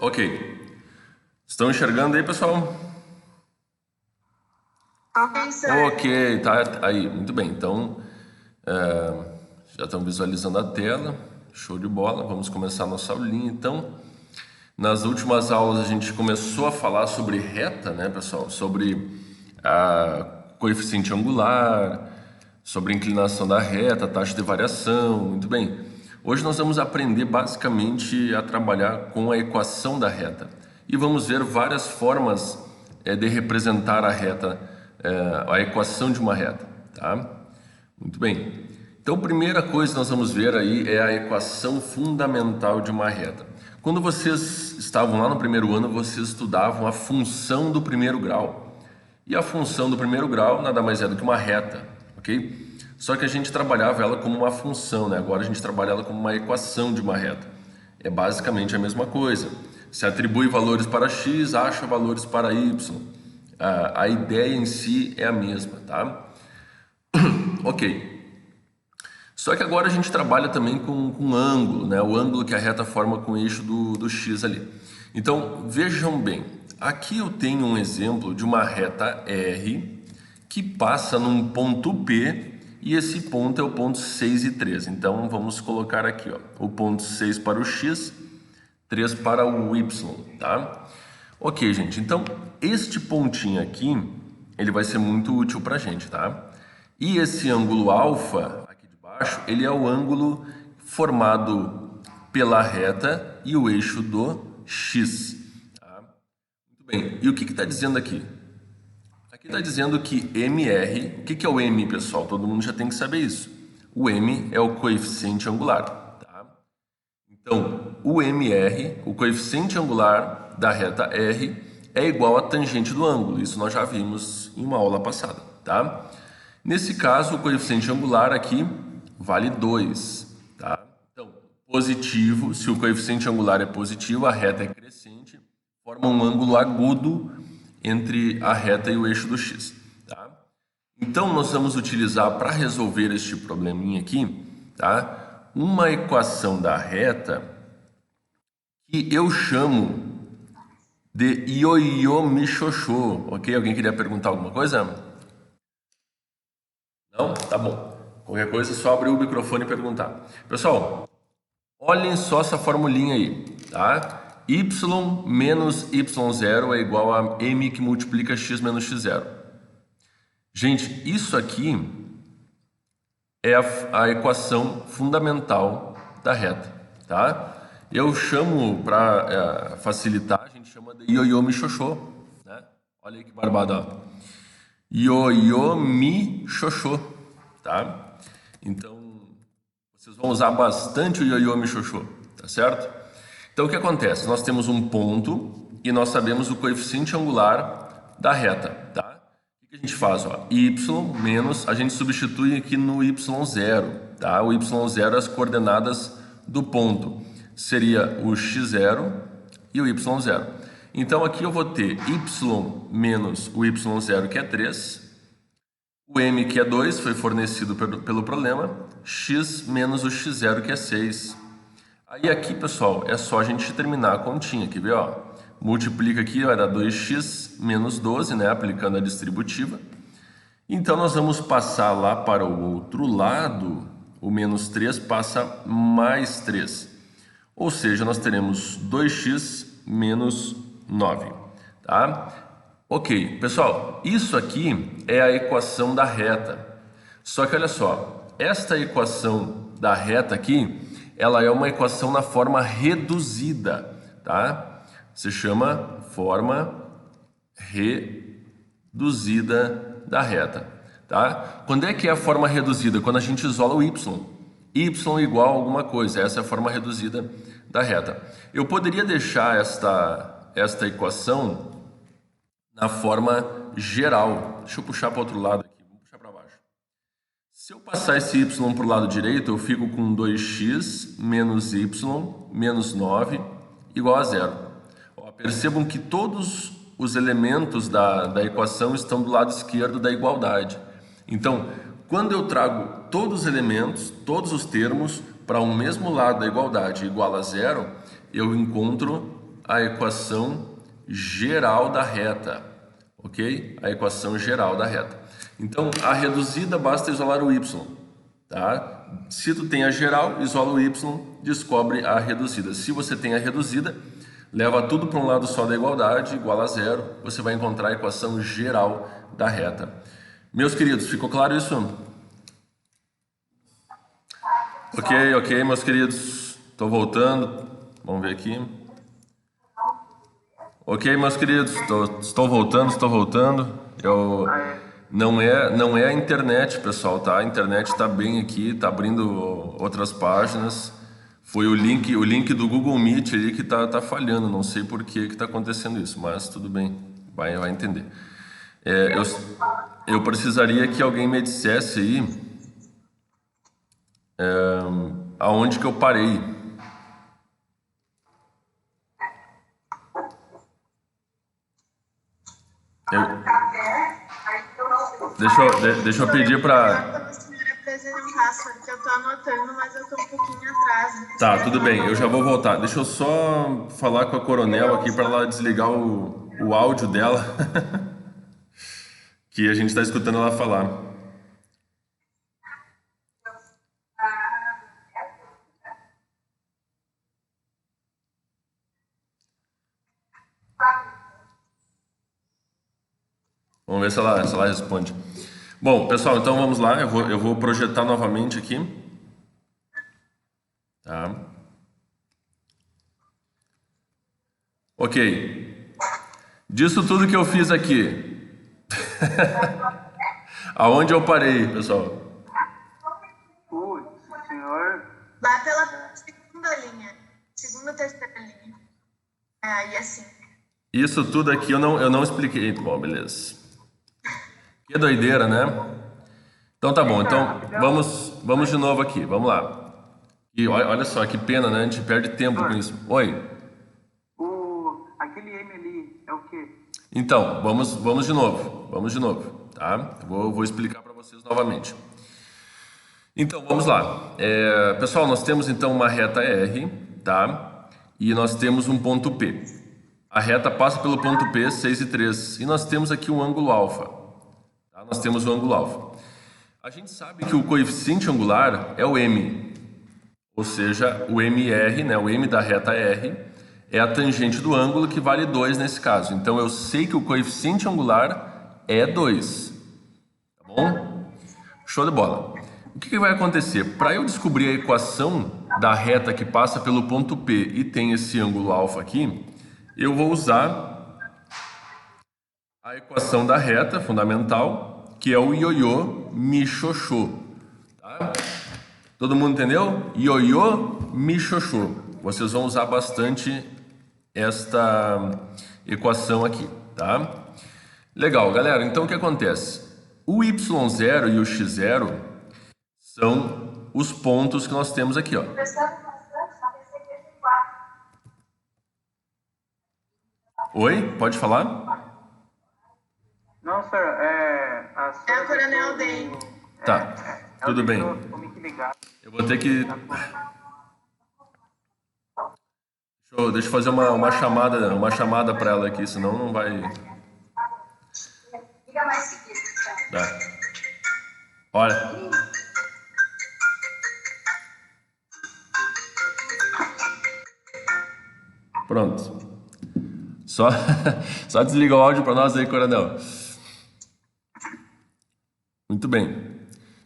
Ok. Estão enxergando aí, pessoal? Ok, sir. Ok, tá aí. Muito bem. Então, já estão visualizando a tela. Show de bola. Vamos começar a nossa aulinha, então. Nas últimas aulas a gente começou a falar sobre reta, né, pessoal? Sobre a coeficiente angular, sobre a inclinação da reta, taxa de variação, muito bem. Hoje nós vamos aprender basicamente a trabalhar com a equação da reta e vamos ver várias formas de representar a reta, a equação de uma reta, tá? Muito bem. Então, a primeira coisa que nós vamos ver aí é a equação fundamental de uma reta. Quando vocês estavam lá no primeiro ano, vocês estudavam a função do primeiro grau. E a função do primeiro grau nada mais é do que uma reta, ok? Só que a gente trabalhava ela como uma função, né? Agora a gente trabalha ela como uma equação de uma reta. É basicamente a mesma coisa. Se atribui valores para x, acha valores para y. A ideia em si é a mesma, tá? Ok. Só que agora a gente trabalha também com ângulo, né? O ângulo que a reta forma com o eixo do x ali. Então, vejam bem. Aqui eu tenho um exemplo de uma reta R que passa num ponto P e esse ponto é o ponto 6 e 3. Então, vamos colocar aqui, ó, o ponto 6 para o x, 3 para o y, tá? Ok, gente. Então, este pontinho aqui, ele vai ser muito útil para a gente, tá? E esse ângulo alfa ele é o ângulo formado pela reta e o eixo do x. Tá? Muito bem. E o que está dizendo aqui? Aqui está dizendo que MR, o que é o M, pessoal? Todo mundo já tem que saber isso. O M é o coeficiente angular. Tá? Então, o MR, o coeficiente angular da reta R, é igual à tangente do ângulo. Isso nós já vimos em uma aula passada. Tá? Nesse caso, o coeficiente angular aqui vale 2, tá? Então, positivo, se o coeficiente angular é positivo, a reta é crescente, forma um ângulo agudo entre a reta e o eixo do x, tá? Então, nós vamos utilizar para resolver este probleminha aqui, tá? Uma equação da reta que eu chamo de ioiô michôchô, ok? Alguém queria perguntar alguma coisa? Não? Tá bom. Qualquer coisa é só abrir o microfone e perguntar. Pessoal, olhem só essa formulinha aí, tá? Y menos y0 é igual a m que multiplica x menos x0. Gente, isso aqui é a equação fundamental da reta, tá? Eu chamo, para facilitar, a gente chama de ioiô michôchô, né? Olha aí que barbada, ó. Ioiô michôchô, tá? Então, vocês vão usar bastante o ioiô michôchô, tá certo? Então, o que acontece? Nós temos um ponto e nós sabemos o coeficiente angular da reta, tá? O que a gente faz? Ó? Y menos, a gente substitui aqui no y0, tá? O y0 é as coordenadas do ponto. Seria o x0 e o y0. Então, aqui eu vou ter y menos o y0, que é 3, o m, que é 2, foi fornecido pelo problema, x menos o x0, que é 6. Aí aqui, pessoal, é só a gente terminar a continha, quer ver? Ó? Multiplica aqui, vai dar 2x menos 12, né? Aplicando a distributiva. Então, nós vamos passar lá para o outro lado, o menos 3 passa mais 3. Ou seja, nós teremos 2x menos 9, tá? Ok, pessoal, isso aqui é a equação da reta. Só que olha só, esta equação da reta aqui, ela é uma equação na forma reduzida, tá? Se chama forma reduzida da reta, tá? Quando é que é a forma reduzida? Quando a gente isola o y. Y igual a alguma coisa, essa é a forma reduzida da reta. Eu poderia deixar esta equação na forma geral. Deixa eu puxar para o outro lado aqui, vamos puxar para baixo. Se eu passar esse y para o lado direito, eu fico com 2x menos y menos 9 igual a 0. Ó, percebam que todos os elementos da equação estão do lado esquerdo da igualdade. Então, quando eu trago todos os elementos, todos os termos, para um mesmo lado da igualdade igual a 0, eu encontro a equação geral da reta, ok? A equação geral da reta. Então, a reduzida basta isolar o y, tá? Se tu tem a geral, isola o y, descobre a reduzida. Se você tem a reduzida, leva tudo para um lado só da igualdade, igual a zero, você vai encontrar a equação geral da reta. Meus queridos, ficou claro isso? Ok, meus queridos, estou voltando, vamos ver aqui. Ok, meus queridos, estou voltando. Não é a internet, pessoal, tá? A internet está bem aqui, está abrindo outras páginas. Foi o link do Google Meet ali que tá falhando. Não sei por que está acontecendo isso, mas tudo bem, vai entender. Eu precisaria que alguém me dissesse aí aonde que eu parei. Deixa eu pedir para... porque eu tô anotando, mas eu tô um pouquinho atrás. Tá, tudo bem, eu já vou voltar. Deixa eu só falar com a Coronel aqui para ela desligar o áudio dela, que a gente está escutando ela falar. Vamos ver se ela responde. Bom, pessoal, então vamos lá. Eu vou projetar novamente aqui. Tá. Ok. Disso tudo que eu fiz aqui, aonde eu parei, pessoal? Senhor. Lá pela segunda linha. Segunda, terceira linha. Aí assim. Isso tudo aqui eu não expliquei. Bom, beleza. Que doideira, né? Então tá bom, então vamos de novo aqui, vamos lá. E olha só, que pena, né? A gente perde tempo com isso. Oi? Aquele M ali é o quê? Então, vamos de novo, tá? Vou explicar para vocês novamente. Então, vamos lá. Pessoal, nós temos então uma reta R, tá? E nós temos um ponto P. A reta passa pelo ponto P, 6 e 3. E nós temos aqui um ângulo alfa. Nós temos o ângulo alfa. A gente sabe que o coeficiente angular é o M, ou seja, o MR, né, o M da reta R, é a tangente do ângulo que vale 2 nesse caso. Então eu sei que o coeficiente angular é 2. Tá bom? Show de bola. O que vai acontecer? Para eu descobrir a equação da reta que passa pelo ponto P e tem esse ângulo alfa aqui, eu vou usar a equação da reta fundamental, que é o ioiô mi-xoxô. Tá? Todo mundo entendeu? Ioiô mi-xoxô. Vocês vão usar bastante esta equação aqui, tá? Legal, galera. Então o que acontece? O y0 e o x0 são os pontos que nós temos aqui, ó. Oi? Pode falar? Não, senhor, a Coronel Day. Tá, tudo bem. Eu vou ter que... Deixa eu fazer uma chamada para ela aqui, senão não vai... Fica mais seguido. Tá. Olha... Pronto. Só desliga o áudio para nós aí, Coronel. Muito bem.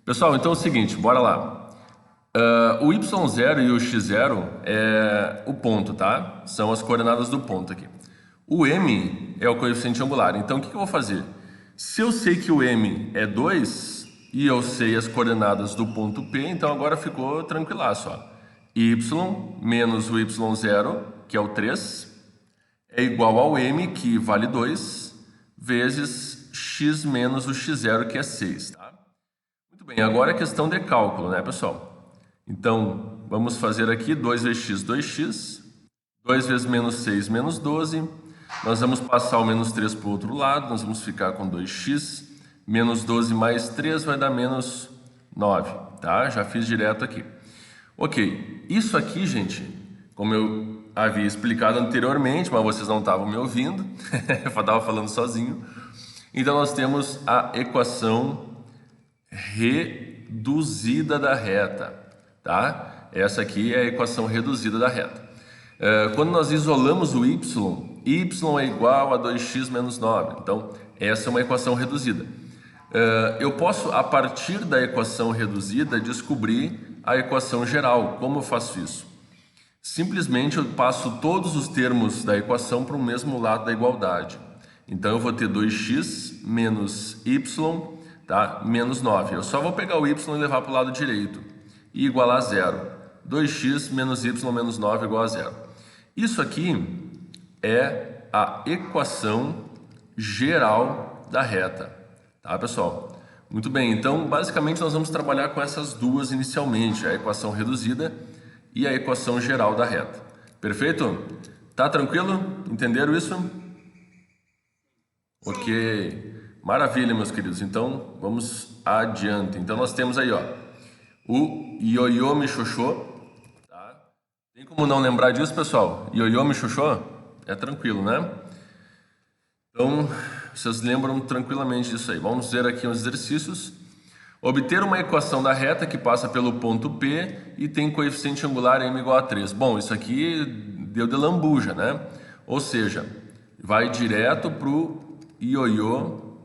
Pessoal, então é o seguinte, bora lá. O y0 e o x0 é o ponto, tá? São as coordenadas do ponto aqui. O m é o coeficiente angular. Então, o que eu vou fazer? Se eu sei que o m é 2 e eu sei as coordenadas do ponto P, então agora ficou tranquilaço, ó. Y menos o y0, que é o 3, é igual ao m, que vale 2, vezes x menos o x0, que é 6, tá? Muito bem, agora é questão de cálculo, né, pessoal? Então, vamos fazer aqui 2 vezes x, 2x, 2 vezes menos 6, menos 12. Nós vamos passar o menos 3 para o outro lado, nós vamos ficar com 2x, menos 12 mais 3 vai dar menos 9, tá? Já fiz direto aqui. Ok, isso aqui, gente, como eu havia explicado anteriormente, mas vocês não estavam me ouvindo, eu estava falando sozinho. Então nós temos a equação reduzida da reta, tá? Essa aqui é a equação reduzida da reta. Quando nós isolamos o y é igual a 2x menos 9. Então, essa é uma equação reduzida. Eu posso, a partir da equação reduzida, descobrir a equação geral. Como eu faço isso? Simplesmente eu passo todos os termos da equação para o mesmo lado da igualdade. Então, eu vou ter 2x menos y, tá? Menos 9. Eu só vou pegar o y e levar para o lado direito. E igualar a zero. 2x menos y menos 9 igual a zero. Isso aqui é a equação geral da reta. Tá, pessoal? Muito bem. Então, basicamente, nós vamos trabalhar com essas duas inicialmente. A equação reduzida e a equação geral da reta. Perfeito? Tá tranquilo? Entenderam isso? Ok. Maravilha, meus queridos. Então, vamos adiante. Então, nós temos aí, ó, o ioiô michôchô. Tá? Tem como não lembrar disso, pessoal? Ioiô michôchô? É tranquilo, né? Então, vocês lembram tranquilamente disso aí. Vamos ver aqui uns exercícios. Obter uma equação da reta que passa pelo ponto P e tem coeficiente angular m igual a 3. Bom, isso aqui deu de lambuja, né? Ou seja, vai direto para o ioiô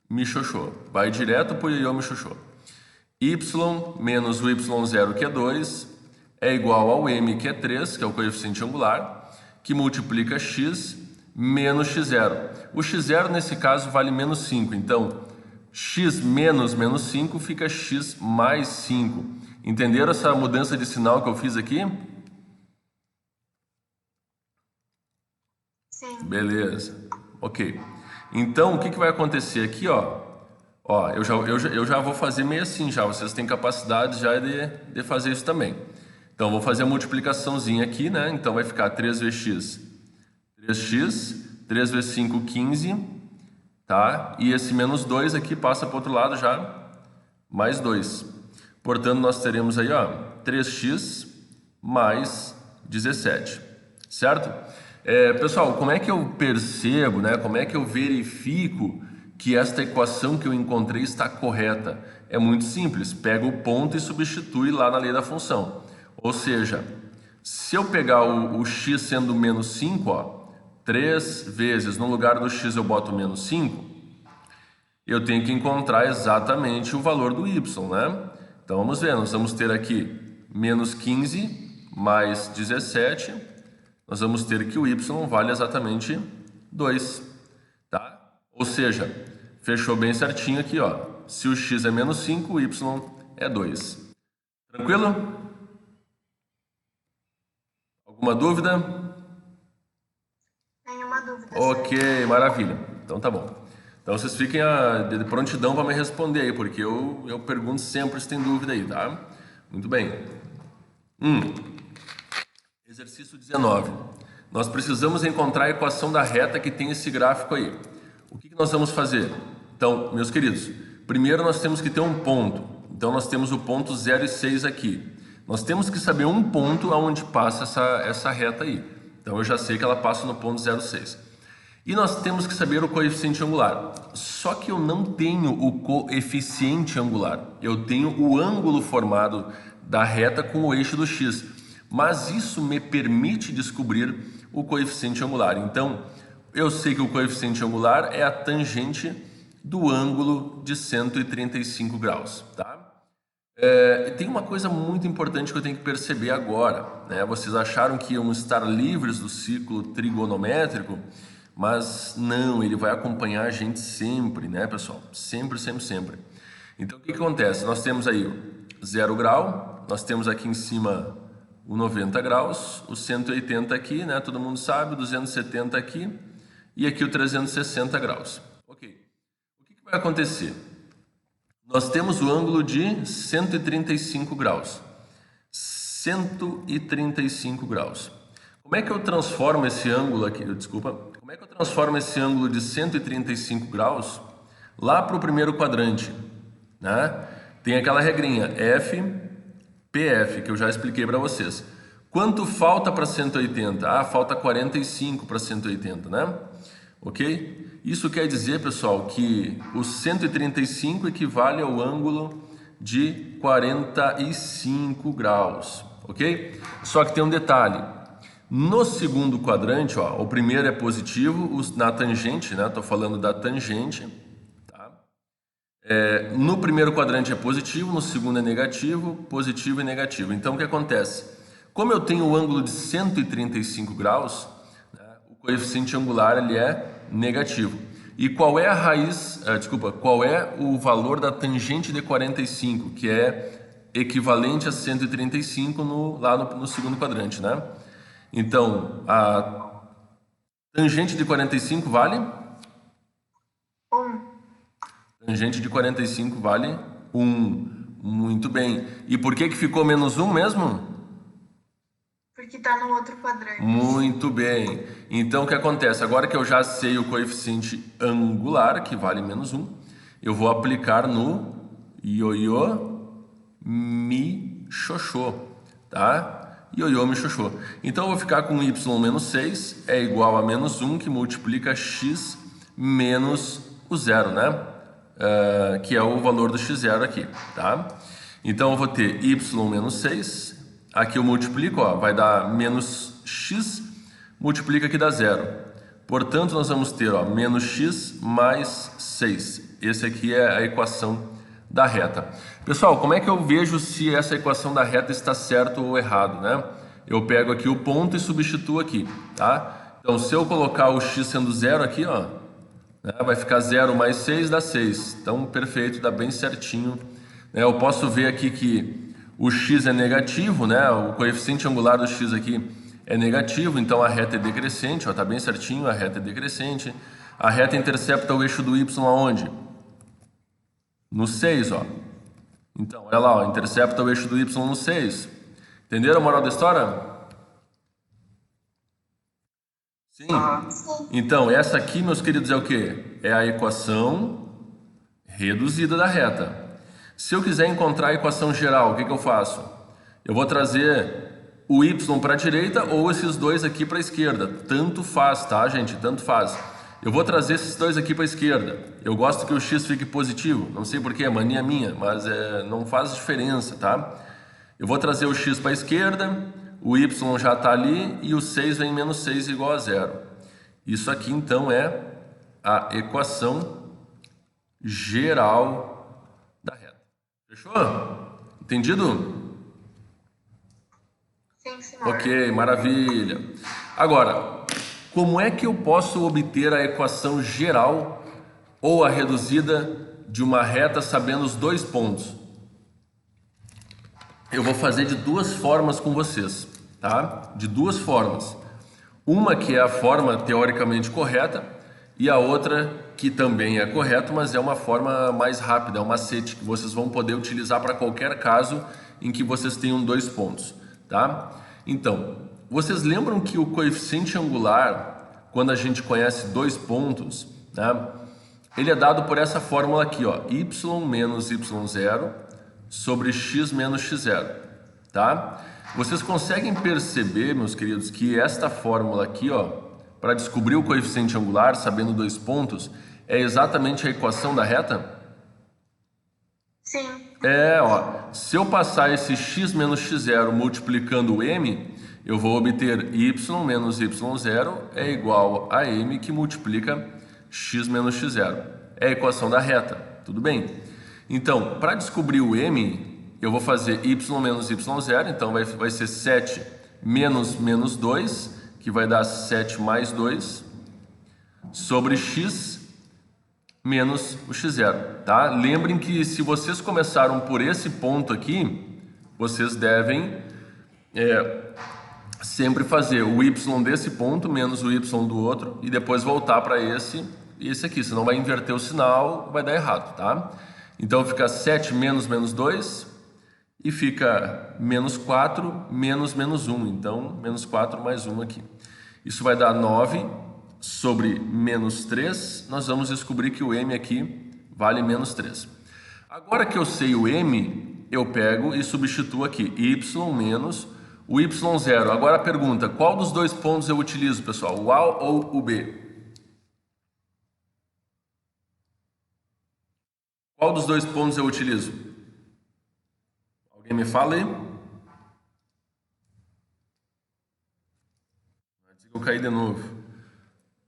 michôchô. Vai direto para o ioiô michôchô. Y menos o y0, que é 2, é igual ao m, que é 3, que é o coeficiente angular, que multiplica x menos x0. O x0, nesse caso, vale menos 5. Então, x menos menos 5 fica x mais 5. Entenderam essa mudança de sinal que eu fiz aqui? Sim. Beleza. Ok. Então, o que vai acontecer aqui, ó? Ó, eu já vou fazer meio assim já. Vocês têm capacidade já de fazer isso também. Então, vou fazer a multiplicaçãozinha aqui, né? Então, vai ficar 3 vezes x, 3x, 3 vezes 5, 15, tá? E esse menos 2 aqui passa para o outro lado já, mais 2. Portanto, nós teremos aí, ó, 3x mais 17, certo? Pessoal, como é que eu percebo, né? Como é que eu verifico que esta equação que eu encontrei está correta? É muito simples, pega o ponto e substitui lá na lei da função. Ou seja, se eu pegar o x sendo menos 5, ó, 3 vezes, no lugar do x eu boto menos 5, eu tenho que encontrar exatamente o valor do y, né? Então vamos ver, nós vamos ter aqui menos 15 mais 17, nós vamos ter que o y vale exatamente 2, tá? Ou seja, fechou bem certinho aqui, ó. Se o x é menos 5, o y é 2. Tranquilo? Alguma dúvida? Nenhuma dúvida. Ok, maravilha. Então tá bom. Então vocês fiquem de prontidão para me responder aí, porque eu pergunto sempre se tem dúvida aí, tá? Muito bem. Exercício 19. Nós precisamos encontrar a equação da reta que tem esse gráfico aí. O que nós vamos fazer? Então, meus queridos, primeiro nós temos que ter um ponto. Então nós temos o ponto 0 e 6 aqui. Nós temos que saber um ponto aonde passa essa reta aí. Então eu já sei que ela passa no ponto 0,6. E nós temos que saber o coeficiente angular. Só que eu não tenho o coeficiente angular. Eu tenho o ângulo formado da reta com o eixo do x. Mas isso me permite descobrir o coeficiente angular. Então, eu sei que o coeficiente angular é a tangente do ângulo de 135 graus, tá? Tem uma coisa muito importante que eu tenho que perceber agora, né? Vocês acharam que iam estar livres do ciclo trigonométrico, mas não, ele vai acompanhar a gente sempre, né, pessoal? Sempre, sempre, sempre. Então, o que acontece? Nós temos aí o 0 grau, nós temos aqui em cima o 90 graus, o 180 aqui, né? Todo mundo sabe, o 270 aqui e aqui o 360 graus. Ok. O que vai acontecer? Nós temos o ângulo de 135 graus. 135 graus. Como é que eu transformo esse ângulo aqui? Desculpa. Como é que eu transformo esse ângulo de 135 graus lá para o primeiro quadrante? Né? Tem aquela regrinha F, PF, que eu já expliquei para vocês. Quanto falta para 180? Ah, falta 45 para 180, né? Ok? Isso quer dizer, pessoal, que o 135 equivale ao ângulo de 45 graus, ok? Só que tem um detalhe. No segundo quadrante, ó, o primeiro é positivo, na tangente, né? Estou falando da tangente. No primeiro quadrante é positivo, no segundo é negativo, positivo e negativo. Então, o que acontece? Como eu tenho o ângulo de 135 graus, né, o coeficiente angular ele é negativo. E qual é a raiz, qual é o valor da tangente de 45, que é equivalente a 135 lá no segundo quadrante, né? Então, a tangente de 45 vale? 1. Tangente de 45 vale 1. Muito bem. E por que ficou menos 1 mesmo? Porque está no outro quadrante. Muito bem. Então, o que acontece? Agora que eu já sei o coeficiente angular, que vale menos 1, eu vou aplicar no ioiô mi xoxô, tá? Ioiô mi xoxô. Então, eu vou ficar com y menos 6 é igual a menos 1, que multiplica x menos o zero, né? Que é o valor do x0 aqui, tá? Então, eu vou ter y menos 6, aqui eu multiplico, ó, vai dar menos x, multiplica aqui dá zero. Portanto, nós vamos ter, ó, menos x mais 6. Esse aqui é a equação da reta. Pessoal, como é que eu vejo se essa equação da reta está certo ou errado, né? Eu pego aqui o ponto e substituo aqui, tá? Então, se eu colocar o x sendo zero aqui, ó, vai ficar 0 mais 6 dá 6. Então, perfeito, dá bem certinho. Eu posso ver aqui que o x é negativo, né? O coeficiente angular do x aqui é negativo, então a reta é decrescente, ó, tá bem certinho, a reta é decrescente. A reta intercepta o eixo do y aonde? No 6, ó. Então, olha lá, ó, intercepta o eixo do y no 6. Entenderam a moral da história? Sim. Então, essa aqui, meus queridos, é o quê? É a equação reduzida da reta. Se eu quiser encontrar a equação geral, o que eu faço? Eu vou trazer o y para a direita ou esses dois aqui para a esquerda. Tanto faz, tá, gente? Tanto faz. Eu vou trazer esses dois aqui para a esquerda. Eu gosto que o x fique positivo. Não sei porquê, é mania minha, mas não faz diferença, tá? Eu vou trazer o x para a esquerda, o y já está ali e o 6 vem menos 6 igual a zero. Isso aqui, então, é a equação geral da reta. Fechou? Entendido? Sim, senhor. Ok, maravilha. Agora, como é que eu posso obter a equação geral ou a reduzida de uma reta sabendo os dois pontos? Eu vou fazer de duas formas com vocês, tá? De duas formas. Uma que é a forma teoricamente correta e a outra que também é correta, mas é uma forma mais rápida, é um macete que vocês vão poder utilizar para qualquer caso em que vocês tenham dois pontos, tá? Então, vocês lembram que o coeficiente angular, quando a gente conhece dois pontos, né, ele é dado por essa fórmula aqui, ó, y menos y0 sobre x menos x0, tá? Vocês conseguem perceber, meus queridos, que esta fórmula aqui, ó, para descobrir o coeficiente angular, sabendo dois pontos, é exatamente a equação da reta? Sim. Ó, se eu passar esse x menos x0 multiplicando o m, eu vou obter y menos y0 é igual a m que multiplica x menos x0. É a equação da reta, tudo bem? Então, para descobrir o m, eu vou fazer y menos y0, então vai ser 7 menos menos 2, que vai dar 7 mais 2, sobre x menos o x0, tá? Lembrem que se vocês começaram por esse ponto aqui, vocês devem sempre fazer o y desse ponto menos o y do outro e depois voltar para esse e esse aqui, senão vai inverter o sinal, vai dar errado, tá? Então fica 7 menos menos 2 e fica menos 4 menos menos 1, então menos 4 mais 1 aqui. Isso vai dar 9 sobre menos 3, nós vamos descobrir que o m aqui vale menos 3. Agora que eu sei o m, eu pego e substituo aqui y menos o y0. Agora a pergunta, qual dos dois pontos eu utilizo, pessoal? O A ou o B? Qual dos dois pontos eu utilizo? Alguém me fala aí? Eu caí de novo.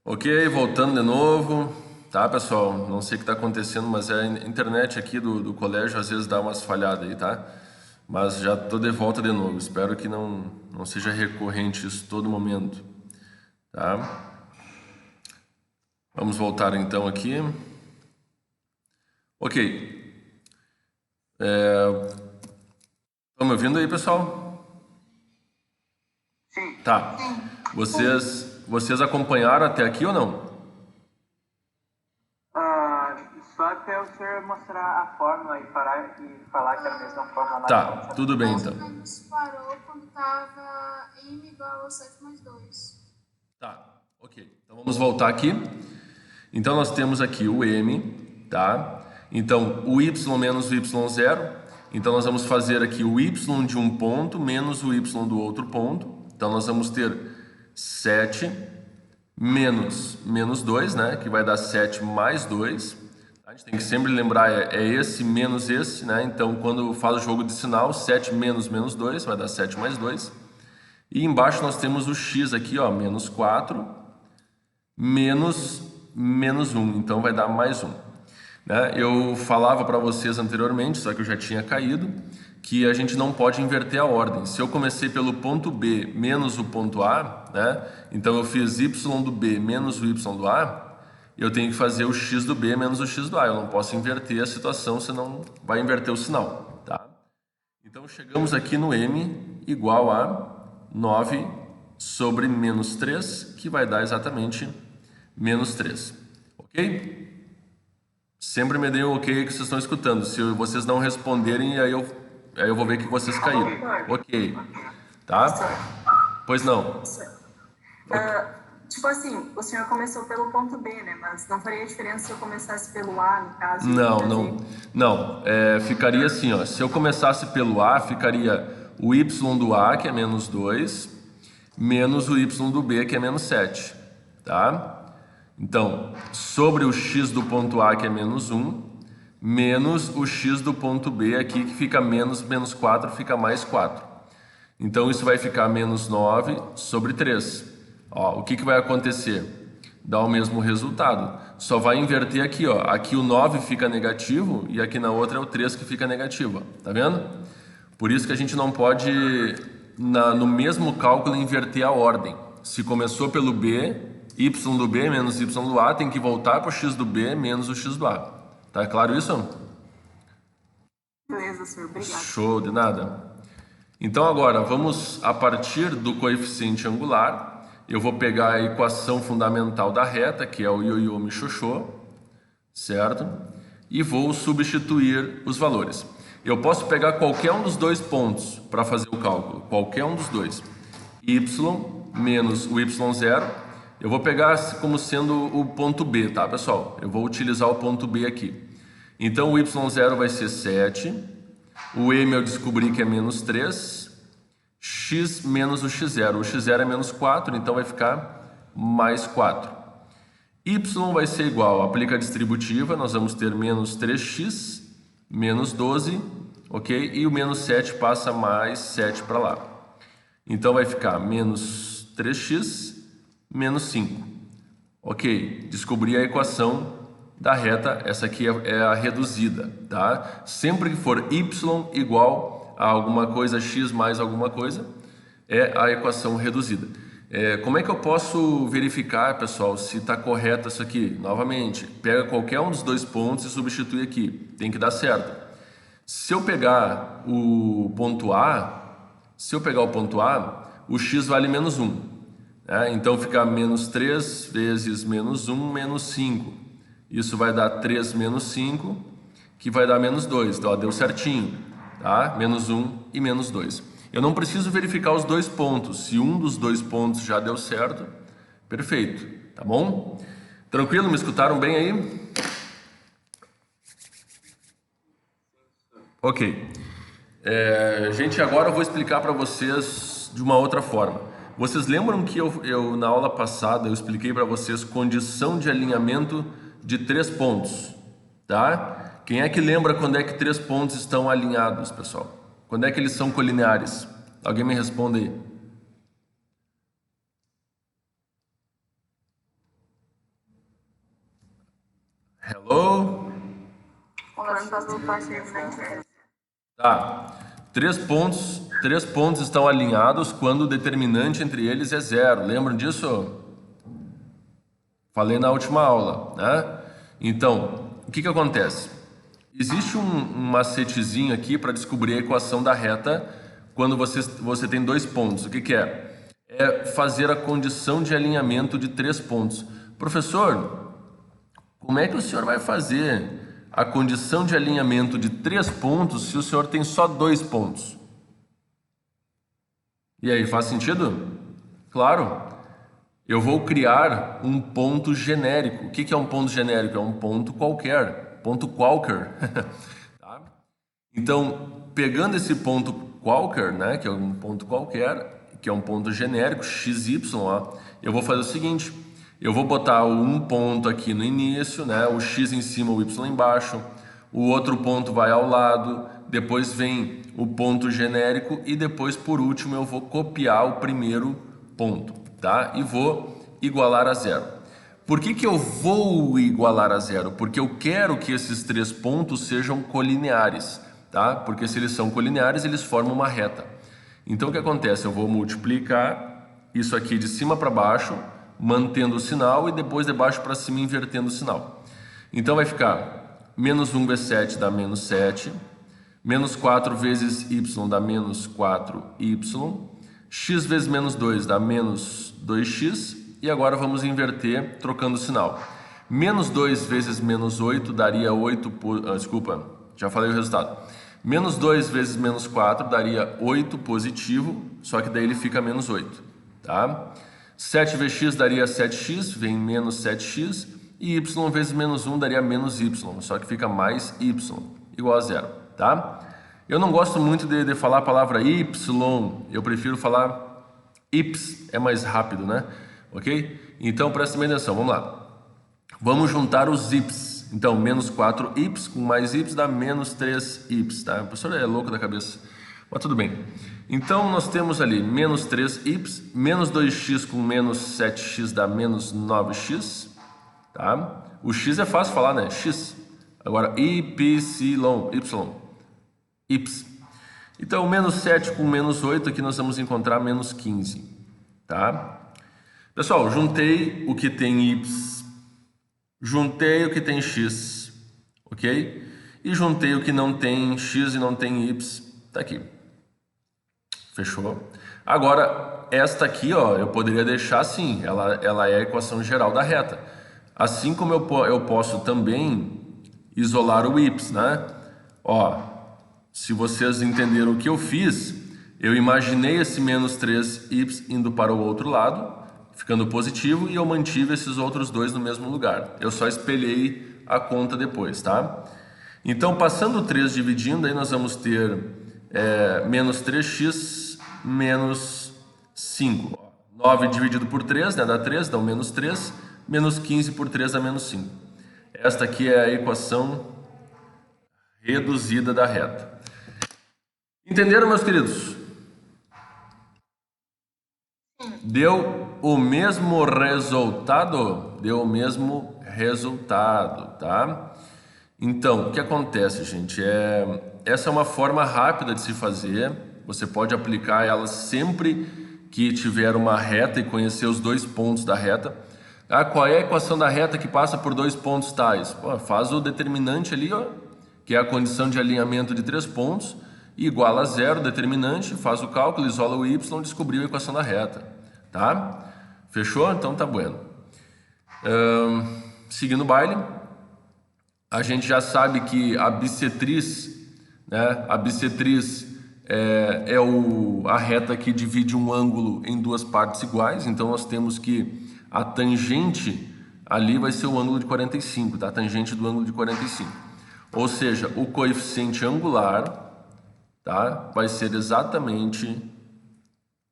Ok, voltando de novo. Tá, pessoal? Não sei o que está acontecendo, mas a internet aqui do colégio às vezes dá umas falhadas aí, tá? Mas já estou de volta de novo. Espero que não seja recorrente isso todo momento. Tá? Vamos voltar então aqui. Ok. Estão me ouvindo aí, pessoal? Sim. Tá. Vocês acompanharam até aqui ou não? Só até o senhor mostrar a fórmula e parar e falar que era a mesma fórmula lá. Tá, tudo bem então. Mais ou menos parou quando estava m igual a 7 mais 2. Tá, ok. Então vamos voltar aqui. Então nós temos aqui o m, tá? Então o y menos o y0. Então nós vamos fazer aqui o y de um ponto menos o y do outro ponto. Então nós vamos ter 7 menos 2, né? Que vai dar 7 mais 2. A gente tem que sempre lembrar, é esse menos esse, né? Então quando faz o jogo de sinal, 7 menos 2 vai dar 7 mais 2. E embaixo nós temos o x aqui, ó, menos 4 menos 1, então vai dar mais 1. Né? Eu falava para vocês anteriormente, só que eu já tinha caído, que a gente não pode inverter a ordem. Se eu comecei pelo ponto B menos o ponto A, né? Então eu fiz y do B menos o y do A, eu tenho que fazer o x do B menos o x do A. Eu não posso inverter a situação, senão vai inverter o sinal. Tá? Então chegamos aqui no m igual a 9 sobre menos 3, que vai dar exatamente menos 3. Ok? Sempre me deem o ok que vocês estão escutando. Se vocês não responderem, aí eu vou ver que vocês caíram. Ok. Tá? Pois não. Tipo assim, o senhor começou pelo ponto B, né? Mas não faria diferença se eu começasse pelo A, no caso? Não. Ficaria assim, ó. Se eu começasse pelo A, ficaria o y do A, que é menos 2, menos o y do B, que é menos 7. Tá? Então, sobre o x do ponto A, que é menos 1, menos o x do ponto B aqui, que fica menos 4, fica mais 4. Então, isso vai ficar menos 9 sobre 3. Ó, o que vai acontecer? Dá o mesmo resultado. Só vai inverter aqui, ó. Aqui o 9 fica negativo e aqui na outra é o 3 que fica negativo. Ó. Tá vendo? Por isso que a gente não pode, no mesmo cálculo, inverter a ordem. Se começou pelo B, y do B menos y do A, tem que voltar para o x do B menos o x do A. Tá claro isso? Beleza, senhor. Obrigado. Show, de nada. Então agora, vamos a partir do coeficiente angular. Eu vou pegar a equação fundamental da reta, que é o ioiô michoxô, certo? E vou substituir os valores. Eu posso pegar qualquer um dos dois pontos para fazer o cálculo, qualquer um dos dois. Y menos o y0, eu vou pegar como sendo o ponto B, tá, pessoal? Eu vou utilizar o ponto B aqui. Então, o y0 vai ser 7, o m eu descobri que é menos 3, x menos o x0. O x0 é menos 4, então vai ficar mais 4. Y vai ser igual, aplica a distributiva, nós vamos ter menos 3x, menos 12, ok? E o menos 7 passa mais 7 para lá. Então vai ficar menos 3x, menos 5. Ok, descobri a equação da reta, essa aqui é a reduzida, tá? Sempre que for y igual a alguma coisa, x mais alguma coisa, é a equação reduzida. Como é que eu posso verificar, pessoal, se está correto isso aqui? Novamente, pega qualquer um dos dois pontos e substitui aqui. Tem que dar certo. Se eu pegar o ponto A, o x vale menos 1. Né? Então fica menos 3 vezes menos 1, menos 5. Isso vai dar 3 menos 5, que vai dar menos 2. Então, ó, deu certinho. Tá? Menos 1 e menos 2. Eu não preciso verificar os dois pontos. Se um dos dois pontos já deu certo, perfeito. Tá bom? Tranquilo? Me escutaram bem aí? Ok. Gente, agora eu vou explicar para vocês de uma outra forma. Vocês lembram que eu na aula passada eu expliquei para vocês condição de alinhamento de 3 pontos, tá? Quem é que lembra quando é que 3 pontos estão alinhados, pessoal? Quando é que eles são colineares? Alguém me responde aí. Hello? Quando as duas terminantes. Tá. 3 pontos estão alinhados quando o determinante entre eles é 0. Lembram disso? Falei na última aula, né? Então, o que acontece? Existe um macetezinho aqui para descobrir a equação da reta quando você tem 2 pontos. O que é? É fazer a condição de alinhamento de 3 pontos. Professor, como é que o senhor vai fazer a condição de alinhamento de 3 pontos se o senhor tem só 2 pontos? E aí, faz sentido? Claro. Eu vou criar um ponto genérico. O que é um ponto genérico? É um ponto qualquer. Ponto qualquer. Tá? Então, pegando esse ponto qualquer, né, que é um ponto qualquer, que é um ponto genérico, xy, ó, eu vou fazer o seguinte. Eu vou botar um ponto aqui no início, né, o x em cima, o y embaixo. O outro ponto vai ao lado. Depois vem o ponto genérico. E depois, por último, eu vou copiar o primeiro ponto. Tá? E vou igualar a 0. Por que eu vou igualar a 0? Porque eu quero que esses 3 pontos sejam colineares, tá? Porque se eles são colineares, eles formam uma reta. Então o que acontece? Eu vou multiplicar isso aqui de cima para baixo, mantendo o sinal, e depois de baixo para cima, invertendo o sinal. Então vai ficar menos 1 vezes 7 dá menos 7, menos 4 vezes y dá menos 4y, x vezes menos 2 dá menos 2x, e agora vamos inverter trocando o sinal. Menos 2 vezes menos 8 daria 8, desculpa, já falei o resultado. Menos 2 vezes menos 4 daria 8 positivo, só que daí ele fica menos 8, tá? 7 vezes x daria 7x, vem menos 7x, e y vezes menos 1 daria menos y, só que fica mais y, igual a 0, tá? Eu não gosto muito de falar a palavra y, eu prefiro falar ips, é mais rápido, né? Ok? Então, prestem bem atenção, vamos lá. Vamos juntar os y's. Então, menos 4y com mais y dá menos 3y, tá? O professor é louco da cabeça, mas tudo bem. Então, nós temos ali menos 3y, menos 2x com menos 7x dá menos 9x, tá? O x é fácil falar, né? X. Agora, y. Ips. Então, menos 7 com menos 8, aqui nós vamos encontrar menos 15, tá? Pessoal, juntei o que tem y, juntei o que tem x, ok? E juntei o que não tem x e não tem y, tá aqui. Fechou? Agora, esta aqui, ó, eu poderia deixar assim, ela é a equação geral da reta. Assim como eu posso também isolar o y, né? Ó, se vocês entenderam o que eu fiz, eu imaginei esse menos 3y indo para o outro lado, ficando positivo, e eu mantive esses outros dois no mesmo lugar. Eu só espelhei a conta depois, tá? Então, passando o 3 dividindo, aí nós vamos ter menos 3x menos 5. 9 dividido por 3, né, dá 3, dá um menos 3. Menos 15 por 3 dá menos 5. Esta aqui é a equação reduzida da reta. Entenderam, meus queridos? Deu o mesmo resultado? Deu o mesmo resultado, tá? Então, o que acontece, gente? Essa é uma forma rápida de se fazer. Você pode aplicar ela sempre que tiver uma reta e conhecer os 2 pontos da reta. Ah, qual é a equação da reta que passa por 2 pontos tais? Pô, faz o determinante ali, ó, que é a condição de alinhamento de 3 pontos, iguala a 0, determinante, faz o cálculo, isola o y, descobriu a equação da reta, tá? Fechou? Então tá bueno. Seguindo o baile, a gente já sabe que a bissetriz, né? A bissetriz é a reta que divide um ângulo em 2 partes iguais, então nós temos que a tangente ali vai ser o ângulo de 45, tá? A tangente do ângulo de 45. Ou seja, o coeficiente angular, tá? Vai ser exatamente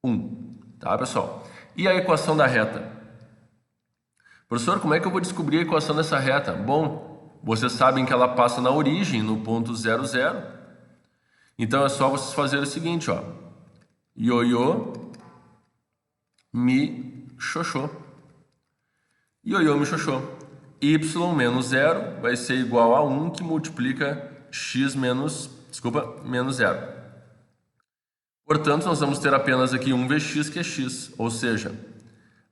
1. Tá, pessoal? E a equação da reta? Professor, como é que eu vou descobrir a equação dessa reta? Bom, vocês sabem que ela passa na origem, no ponto 0, 0. Então é só vocês fazerem o seguinte, ó. Ioiô, mi, xoxô. Ioiô, mi, xoxô. Y menos 0 vai ser igual a 1 que multiplica x menos 0. Portanto, nós vamos ter apenas aqui 1vx, que é x. Ou seja,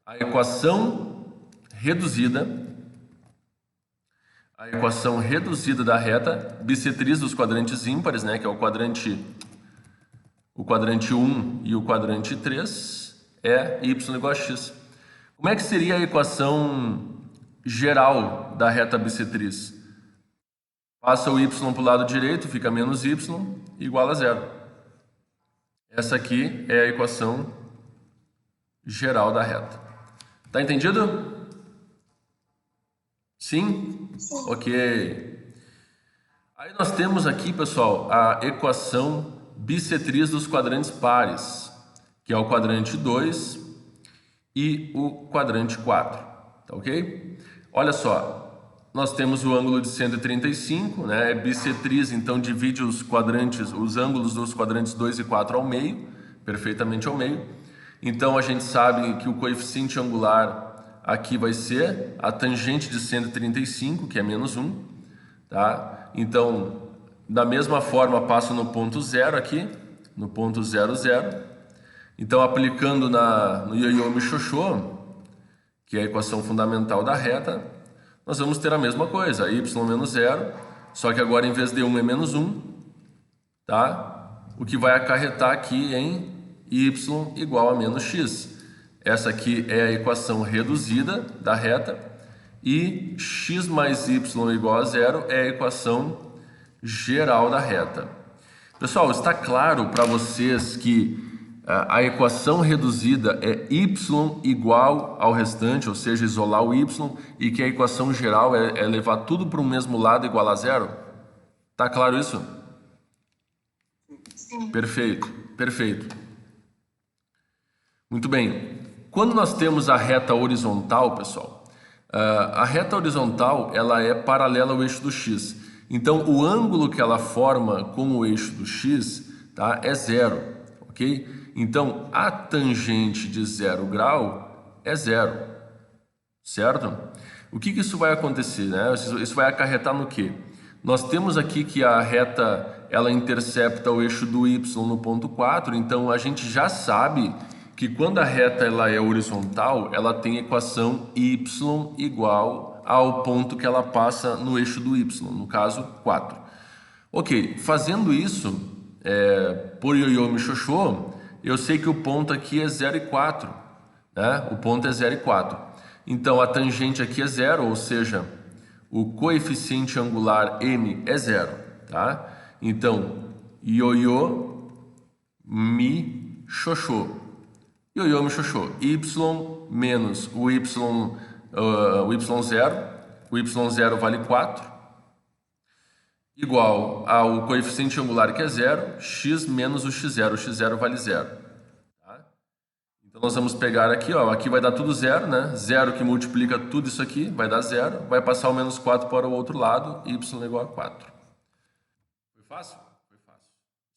a equação reduzida da reta bissetriz dos quadrantes ímpares, né, que é o quadrante 1 e o quadrante 3, é y igual a x. Como é que seria a equação geral da reta bissetriz? Passa o y para o lado direito, fica menos y igual a 0. Essa aqui é a equação geral da reta. Tá entendido? Sim? Ok. Aí nós temos aqui, pessoal, a equação bissetriz dos quadrantes pares, que é o quadrante 2 e o quadrante 4. Tá ok? Olha só, nós temos o ângulo de 135, né? É bissetriz, então divide os ângulos dos quadrantes 2 e 4 ao meio, perfeitamente ao meio. Então a gente sabe que o coeficiente angular aqui vai ser a tangente de 135, que é menos 1, tá? Então, da mesma forma, passo no ponto 0 aqui, no ponto 0, 0. Então, aplicando no ioiô mi xoxô, que é a equação fundamental da reta, nós vamos ter a mesma coisa, y menos 0, só que agora em vez de 1 é menos 1, tá? O que vai acarretar aqui em y igual a menos x. Essa aqui é a equação reduzida da reta e x mais y igual a 0 é a equação geral da reta. Pessoal, está claro para vocês que a equação reduzida é y igual ao restante, ou seja, isolar o y, e que a equação geral é levar tudo para o mesmo lado igual a 0? Está claro isso? Sim. Perfeito, perfeito. Muito bem. Quando nós temos a reta horizontal, pessoal, a reta horizontal ela é paralela ao eixo do x. Então, o ângulo que ela forma com o eixo do x, tá, é 0, ok? Então, a tangente de 0 grau é 0, certo? O que isso vai acontecer, né? Isso vai acarretar no quê? Nós temos aqui que a reta ela intercepta o eixo do y no ponto 4, então a gente já sabe que quando a reta ela é horizontal, ela tem equação y igual ao ponto que ela passa no eixo do y, no caso 4. Ok, fazendo isso, por ioiô mi xoxô, eu sei que o ponto aqui é 0 e 4, né? O ponto é 0 e 4. Então a tangente aqui é 0, ou seja, o coeficiente angular m é 0, tá? Então, ioiô mi xoxô. Ioiô mi xoxô, y menos o y0, o y0 vale 4, igual ao coeficiente angular que é 0, x menos o x0 vale 0. Tá? Então nós vamos pegar aqui, ó, aqui vai dar tudo 0, né? 0 que multiplica tudo isso aqui, vai dar 0, vai passar o menos 4 para o outro lado, y igual a 4. Foi fácil? Foi fácil.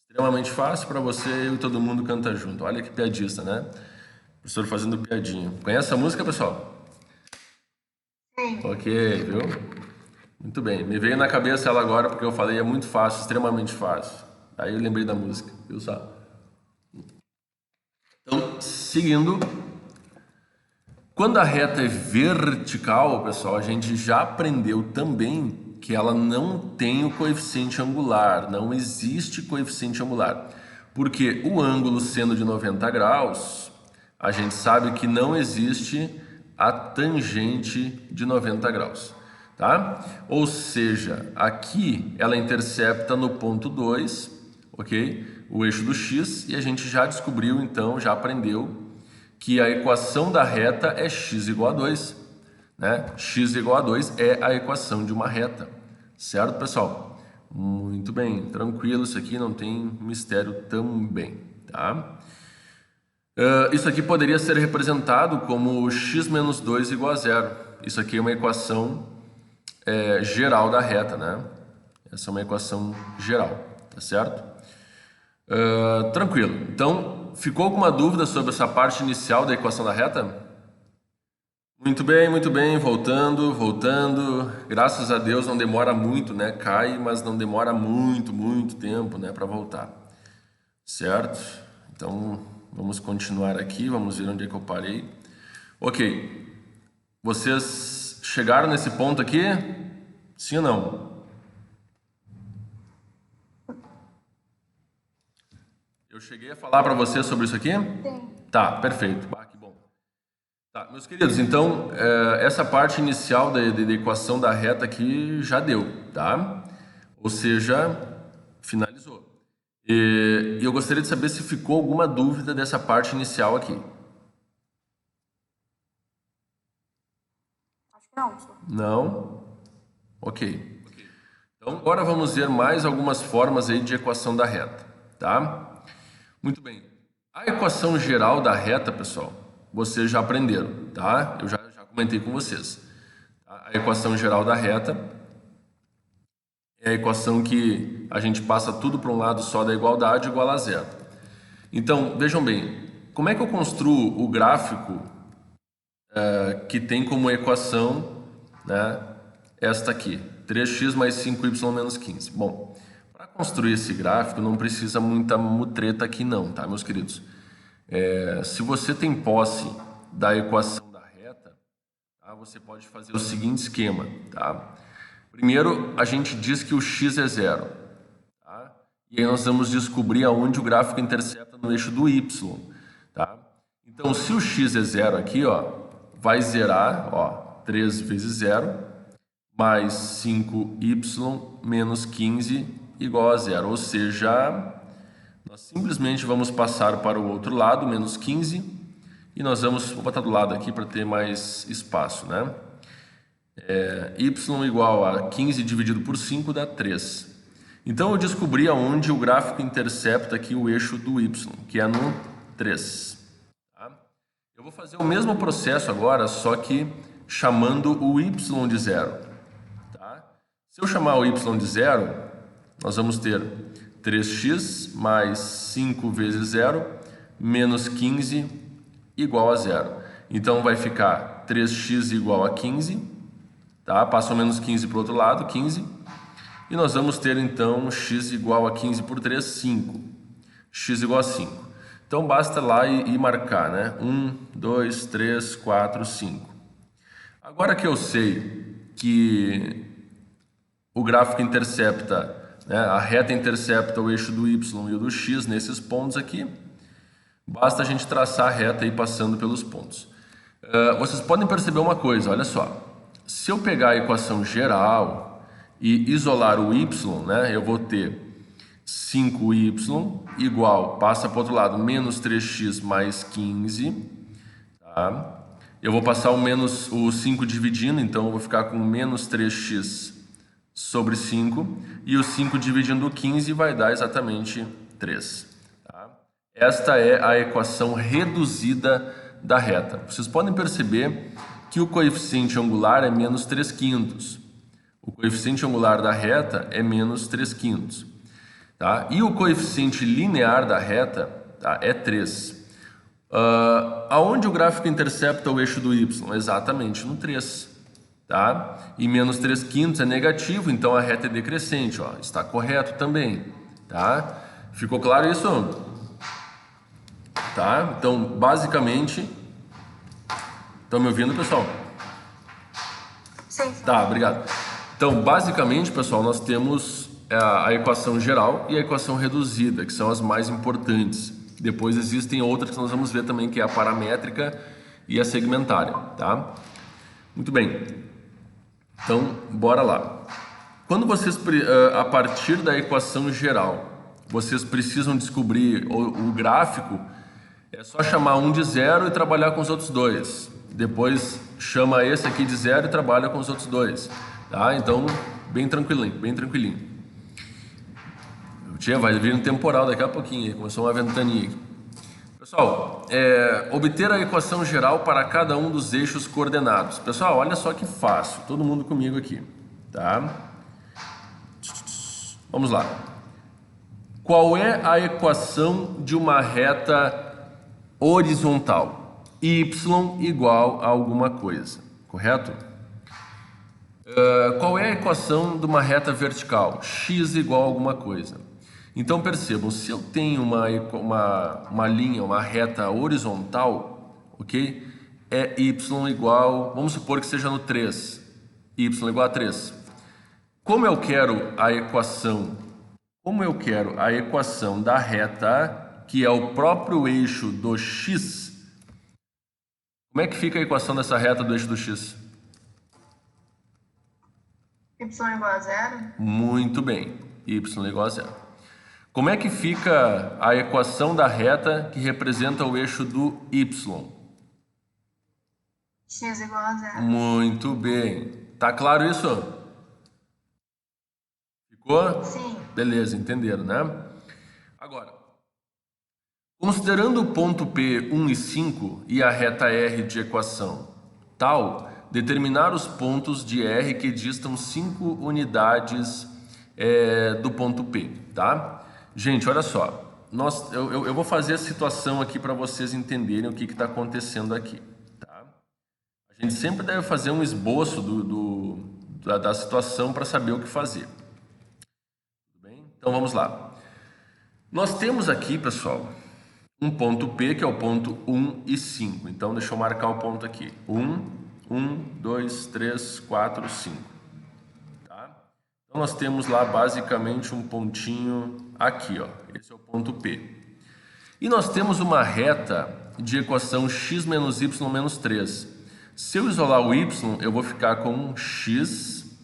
Extremamente fácil para você e todo mundo canta junto. Olha que piadista, né? Professor fazendo piadinha. Conhece a música, pessoal? Sim. Ok, viu? Muito bem. Me veio na cabeça ela agora porque eu falei é muito fácil, extremamente fácil. Aí eu lembrei da música, viu só? Então, seguindo. Quando a reta é vertical, pessoal, a gente já aprendeu também que ela não tem o coeficiente angular, não existe coeficiente angular. Porque o ângulo sendo de 90 graus, a gente sabe que não existe a tangente de 90 graus, tá? Ou seja, aqui ela intercepta no ponto 2, ok? O eixo do x, e a gente já descobriu, então, já aprendeu que a equação da reta é x igual a 2, né? X igual a 2 é a equação de uma reta, certo, pessoal? Muito bem, tranquilo, isso aqui não tem mistério também, tá? Isso aqui poderia ser representado como x menos 2 igual a zero. Isso aqui é uma equação geral da reta, né? Essa é uma equação geral, tá certo? Tranquilo. Então, ficou alguma dúvida sobre essa parte inicial da equação da reta? Muito bem, voltando. Graças a Deus não demora muito, né? Cai, mas não demora muito tempo, né, para voltar. Certo? Então, vamos continuar aqui, vamos ver onde é que eu parei. Ok. Vocês chegaram nesse ponto aqui? Sim ou não? Eu cheguei a falar para vocês sobre isso aqui? Sim. Tá, perfeito. Que bom. Tá, meus queridos, então, essa parte inicial da equação da reta aqui já deu, tá? Ou seja, finalizou. E eu gostaria de saber se ficou alguma dúvida dessa parte inicial aqui. Acho que não, professor. Não? Ok. Então, agora vamos ver mais algumas formas aí de equação da reta, tá? Muito bem. A equação geral da reta, pessoal, vocês já aprenderam, tá? Eu já comentei com vocês. A equação geral da reta é a equação que a gente passa tudo para um lado só da igualdade igual a zero. Então, vejam bem, como é que eu construo o gráfico que tem como equação, né, esta aqui, 3x mais 5y menos 15? Bom, para construir esse gráfico não precisa muita mutreta aqui não, tá, meus queridos? Se você tem posse da equação da reta, tá, você pode fazer o seguinte esquema, tá? Primeiro, a gente diz que o x é zero, tá? E aí nós vamos descobrir aonde o gráfico intercepta no eixo do y, tá? Então, se o x é zero aqui, ó, vai zerar, ó, 3 vezes 0, mais 5y menos 15 igual a zero, ou seja, nós simplesmente vamos passar para o outro lado, menos 15, e nós vou botar do lado aqui para ter mais espaço, né? Y igual a 15 dividido por 5 dá 3. Então, eu descobri aonde o gráfico intercepta aqui o eixo do y, que é no 3. Tá? Eu vou fazer o mesmo processo agora, só que chamando o y de zero. Tá? Se eu chamar o y de zero, nós vamos ter 3x mais 5 vezes 0 menos 15 igual a zero. Então, vai ficar 3x igual a 15. Tá? Passa o menos 15 para o outro lado, 15. E nós vamos ter, então, x igual a 15 por 3, 5. X igual a 5. Então, basta lá e marcar, né? 1, 2, 3, 4, 5. Agora que eu sei que o gráfico intercepta, né? A reta intercepta o eixo do y e o do x nesses pontos aqui, basta a gente traçar a reta aí passando pelos pontos. Vocês podem perceber uma coisa, olha só. Se eu pegar a equação geral e isolar o y, né, eu vou ter 5y igual, passa para o outro lado, menos 3x mais 15. Tá? Eu vou passar o 5 dividindo, então eu vou ficar com menos 3x sobre 5. E o 5 dividindo 15 vai dar exatamente 3. Tá? Esta é a equação reduzida da reta. Vocês podem perceber que o coeficiente angular é menos 3/5. O coeficiente angular da reta é menos 3/5. Tá? E o coeficiente linear da reta, tá, é 3. Aonde o gráfico intercepta o eixo do y? Exatamente no 3. Tá? E menos 3/5 é negativo, então a reta é decrescente. Ó. Está correto também. Tá? Ficou claro isso? Tá? Então, basicamente... Estão me ouvindo, pessoal? Sim. Tá, obrigado. Então, basicamente, pessoal, nós temos a equação geral e a equação reduzida, que são as mais importantes. Depois existem outras que nós vamos ver também, que é a paramétrica e a segmentária, tá? Muito bem. Então, bora lá. Quando vocês, a partir da equação geral, vocês precisam descobrir o gráfico, é só chamar um de zero e trabalhar com os outros dois. Depois chama esse aqui de zero e trabalha com os outros dois. Tá? Então, bem tranquilinho, bem tranquilinho. Vai vir um temporal daqui a pouquinho, começou uma ventania aqui. Pessoal, obter a equação geral para cada um dos eixos coordenados. Pessoal, olha só que fácil. Todo mundo comigo aqui, tá? Vamos lá. Qual é a equação de uma reta horizontal? Y igual a alguma coisa, correto? Qual é a equação de uma reta vertical? X igual a alguma coisa. Então percebam, se eu tenho uma linha, uma reta horizontal, ok? É y igual, vamos supor que seja no 3, y igual a 3. Como eu quero a equação da reta, que é o próprio eixo do x, como é que fica a equação dessa reta do eixo do x? Y igual a 0? Muito bem, y igual a 0. Como é que fica a equação da reta que representa o eixo do y? X igual a 0. Muito bem. Tá claro isso? Ficou? Sim. Beleza, entenderam, né? Agora, considerando o ponto P 1 e 5 e a reta R de equação tal, determinar os pontos de R que distam 5 unidades do ponto P, tá? Gente, olha só, eu vou fazer a situação aqui para vocês entenderem o que está acontecendo aqui, tá? A gente sempre deve fazer um esboço da situação para saber o que fazer. Tudo bem? Então vamos lá. Nós temos aqui, pessoal, um ponto P que é o ponto 1 e 5. Então deixa eu marcar o ponto aqui. 1, 2, 3, 4, 5. Tá? Então nós temos lá basicamente um pontinho aqui, ó. Esse é o ponto P. E nós temos uma reta de equação x menos y menos 3. Se eu isolar o y, eu vou ficar com x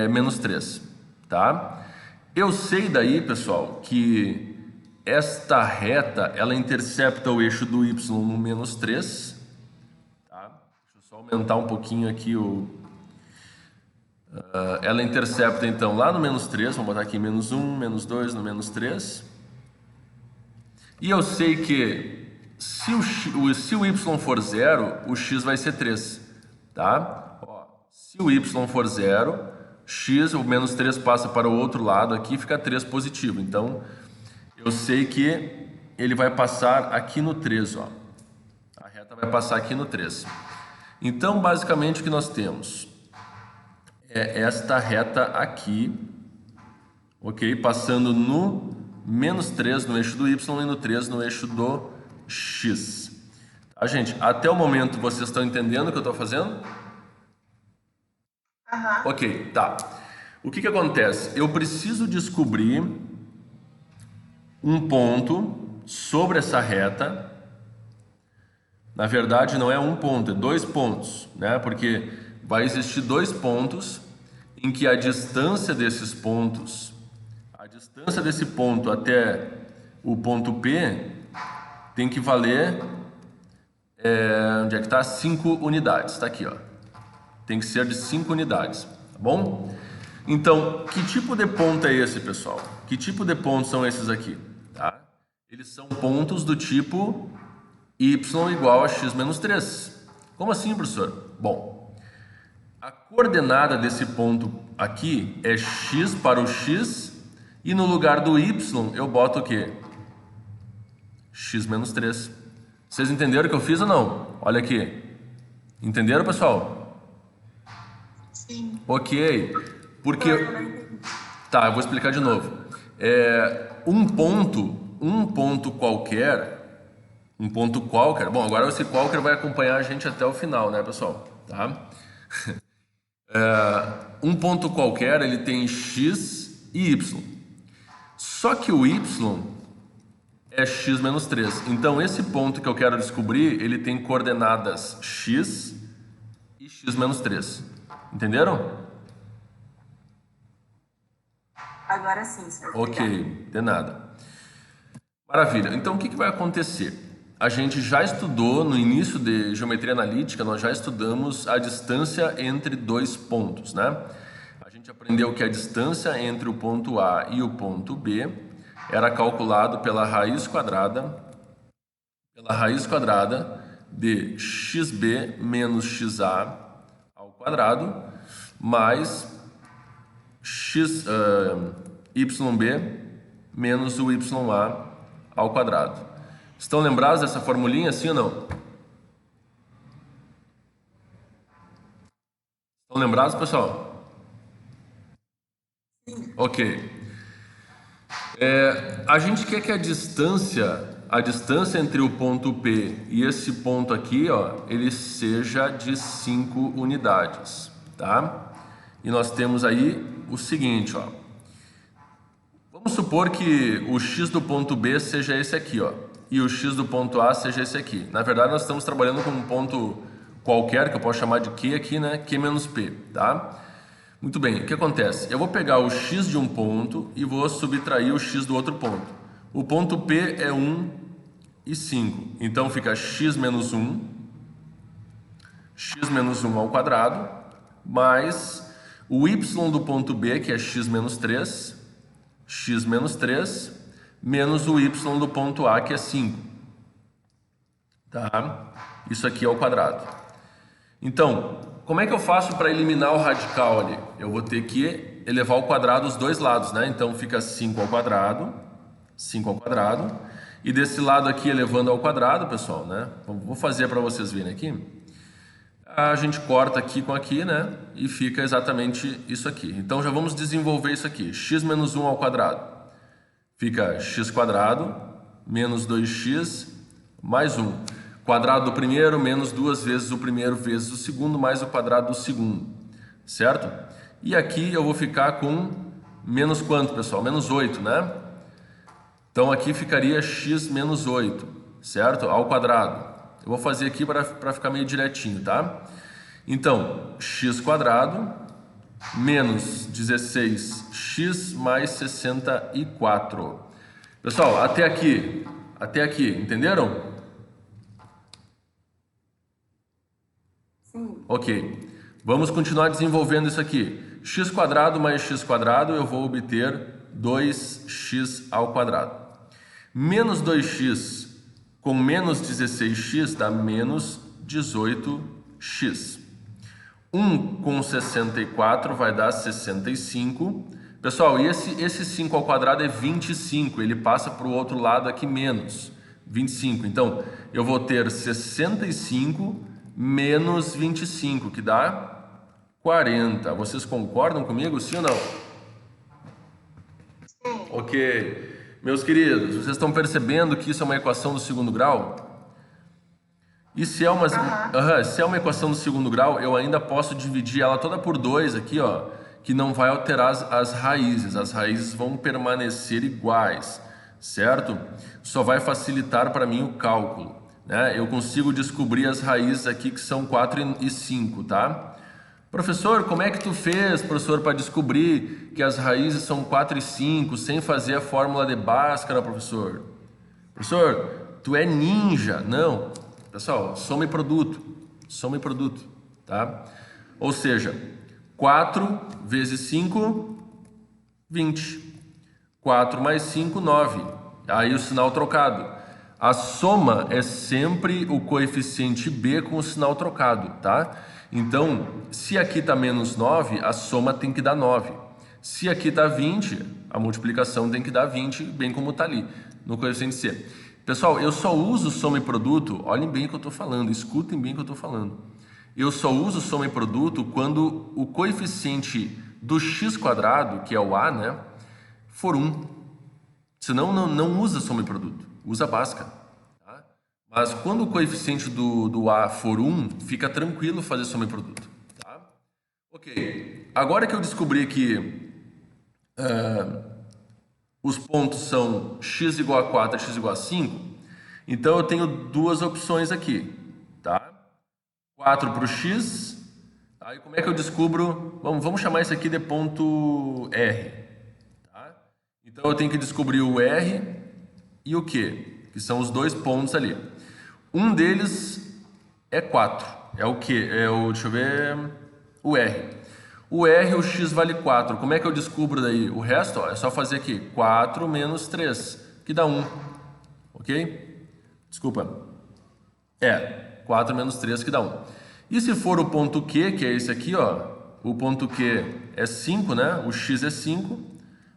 menos 3, tá? Eu sei daí, pessoal, que esta reta, ela intercepta o eixo do y no menos 3, tá? Deixa eu só aumentar um pouquinho aqui ela intercepta, então, lá no menos 3, vamos botar aqui menos 1, menos 2, no menos 3. E eu sei que se o y for 0, o x vai ser 3, tá? Ó, se o y for 0, x, o menos 3 passa para o outro lado aqui, fica 3 positivo. Então, eu sei que ele vai passar aqui no 3, ó. A reta vai passar aqui no 3. Então, basicamente, o que nós temos é esta reta aqui, ok? Passando no menos 3 no eixo do y e no 3 no eixo do x. Tá, gente? Até o momento vocês estão entendendo o que eu estou fazendo? Ok, tá. O que acontece? Eu preciso descobrir um ponto sobre essa reta. Na verdade, não é um ponto, é 2 pontos, né? Porque vai existir 2 pontos em que a distância desses pontos, a distância desse ponto até o ponto P tem que valer, onde é que está? 5 unidades, está aqui, ó. Tem que ser de 5 unidades, tá bom? Então, que tipo de ponto é esse, pessoal? Que tipo de pontos são esses aqui? Tá? Eles são pontos do tipo y igual a x menos 3. Como assim, professor? Bom, a coordenada desse ponto aqui é x para o x e no lugar do y eu boto o quê? X menos 3. Vocês entenderam o que eu fiz ou não? Olha aqui. Entenderam, pessoal? Sim. Ok. Porque... Tá, eu vou explicar de novo. Um ponto qualquer... Bom, agora esse qualquer vai acompanhar a gente até o final, né, pessoal? Tá? Um ponto qualquer, ele tem x e y. Só que o y é x menos 3. Então, esse ponto que eu quero descobrir, ele tem coordenadas x e x menos 3. Entenderam? Agora sim, senhor. Ok, de nada. Maravilha. Então, o que vai acontecer? A gente já estudou, no início de geometria analítica, nós já estudamos a distância entre 2 pontos, né? A gente aprendeu que a distância entre o ponto A e o ponto B era calculado pela raiz quadrada pela raiz quadrada de xb menos xa ao quadrado mais yb menos o ya ao quadrado. Estão lembrados dessa formulinha, sim ou não? Estão lembrados, pessoal? Sim. Ok. A gente quer que a distância entre o ponto P e esse ponto aqui, ó, ele seja de 5 unidades, tá? E nós temos aí o seguinte, ó. Vamos supor que o x do ponto B seja esse aqui, ó, e o x do ponto A seja esse aqui. Na verdade, nós estamos trabalhando com um ponto qualquer, que eu posso chamar de Q aqui, né? Q menos P, tá? Muito bem, o que acontece? Eu vou pegar o x de um ponto e vou subtrair o x do outro ponto. O ponto P é 1 e 5. Então fica x menos 1 ao quadrado, mais o y do ponto B, que é x menos 3, menos o y do ponto A, que é 5. Tá? Isso aqui é o quadrado. Então, como é que eu faço para eliminar o radical ali? Eu vou ter que elevar ao quadrado os dois lados, né? Então fica 5 ao quadrado, e desse lado aqui elevando ao quadrado, pessoal, né? Vou fazer para vocês verem aqui. A gente corta aqui com aqui, né? E fica exatamente isso aqui. Então já vamos desenvolver isso aqui. X menos 1 ao quadrado. Fica x quadrado menos 2x mais 1. Quadrado do primeiro menos 2 vezes o primeiro vezes o segundo mais o quadrado do segundo. Certo? E aqui eu vou ficar com menos quanto, pessoal? Menos 8, né? Então aqui ficaria x menos 8, certo? Ao quadrado. Eu vou fazer aqui para ficar meio direitinho, tá? Então, x quadrado menos 16x mais 64. Pessoal, até aqui, entenderam? Sim. Ok. Vamos continuar desenvolvendo isso aqui. X quadrado mais x quadrado, eu vou obter 2x ao quadrado. Menos 2x com menos 16x dá menos 18x. 1 com 64 vai dar 65. Pessoal, e esse 5 ao quadrado é 25. Ele passa para o outro lado aqui menos 25. Então, eu vou ter 65 menos 25, que dá 40. Vocês concordam comigo, sim ou não? Sim. Ok. Meus queridos, vocês estão percebendo que isso é uma equação do segundo grau? E se é uma, se é uma equação do segundo grau, eu ainda posso dividir ela toda por 2 aqui, ó, que não vai alterar as raízes. As raízes vão permanecer iguais, certo? Só vai facilitar para mim o cálculo, né? Eu consigo descobrir as raízes aqui que são 4 e 5, tá? Professor, como é que tu fez, professor, para descobrir que as raízes são 4 e 5 sem fazer a fórmula de Bhaskara, professor? Professor, tu é ninja. Não, pessoal, soma e produto, tá? Ou seja, 4 vezes 5, 20. 4 mais 5, 9. Aí o sinal trocado. A soma é sempre o coeficiente B com o sinal trocado, tá? Então, se aqui está menos 9, a soma tem que dar 9. Se aqui está 20, a multiplicação tem que dar 20, bem como está ali, no coeficiente C. Pessoal, eu só uso soma e produto, olhem bem o que eu estou falando, escutem bem o que eu estou falando. Eu só uso soma e produto quando o coeficiente do x quadrado, que é o A, né, for 1. Senão, não usa soma e produto, usa Bhaskara. Mas quando o coeficiente do A for 1, fica tranquilo fazer soma e produto. Tá? Ok. Agora que eu descobri que os pontos são x igual a 4 e x igual a 5, então eu tenho duas opções aqui. Tá? 4 para o x. Tá? E como é que eu descubro? Vamos chamar isso aqui de ponto R. Tá? Então eu tenho que descobrir o R e o Q, que são os dois pontos ali. Um deles é 4. É o Q? Deixa eu ver, o R. O R, o x vale 4. Como é que eu descubro daí? O resto, ó, é só fazer aqui, 4 menos 3, que dá 1. Ok? Desculpa. 4 menos 3 que dá 1. E se for o ponto Q, que é esse aqui, ó, o ponto Q é 5, né? O x é 5.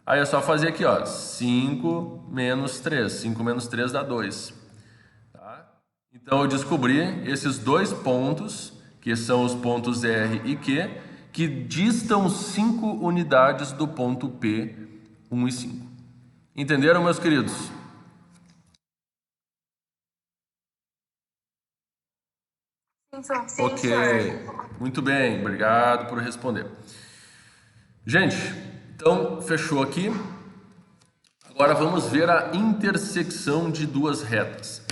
Aí é só fazer aqui, ó, 5 menos 3. 5 menos 3 dá 2. Tá? Então eu descobri esses dois pontos, que são os pontos R e Q, que distam 5 unidades do ponto P, 1 e 5. Entenderam, meus queridos? Sim, Ok, senhor. muito bem, obrigado por responder. Gente, então fechou aqui. Agora vamos ver a intersecção de duas retas.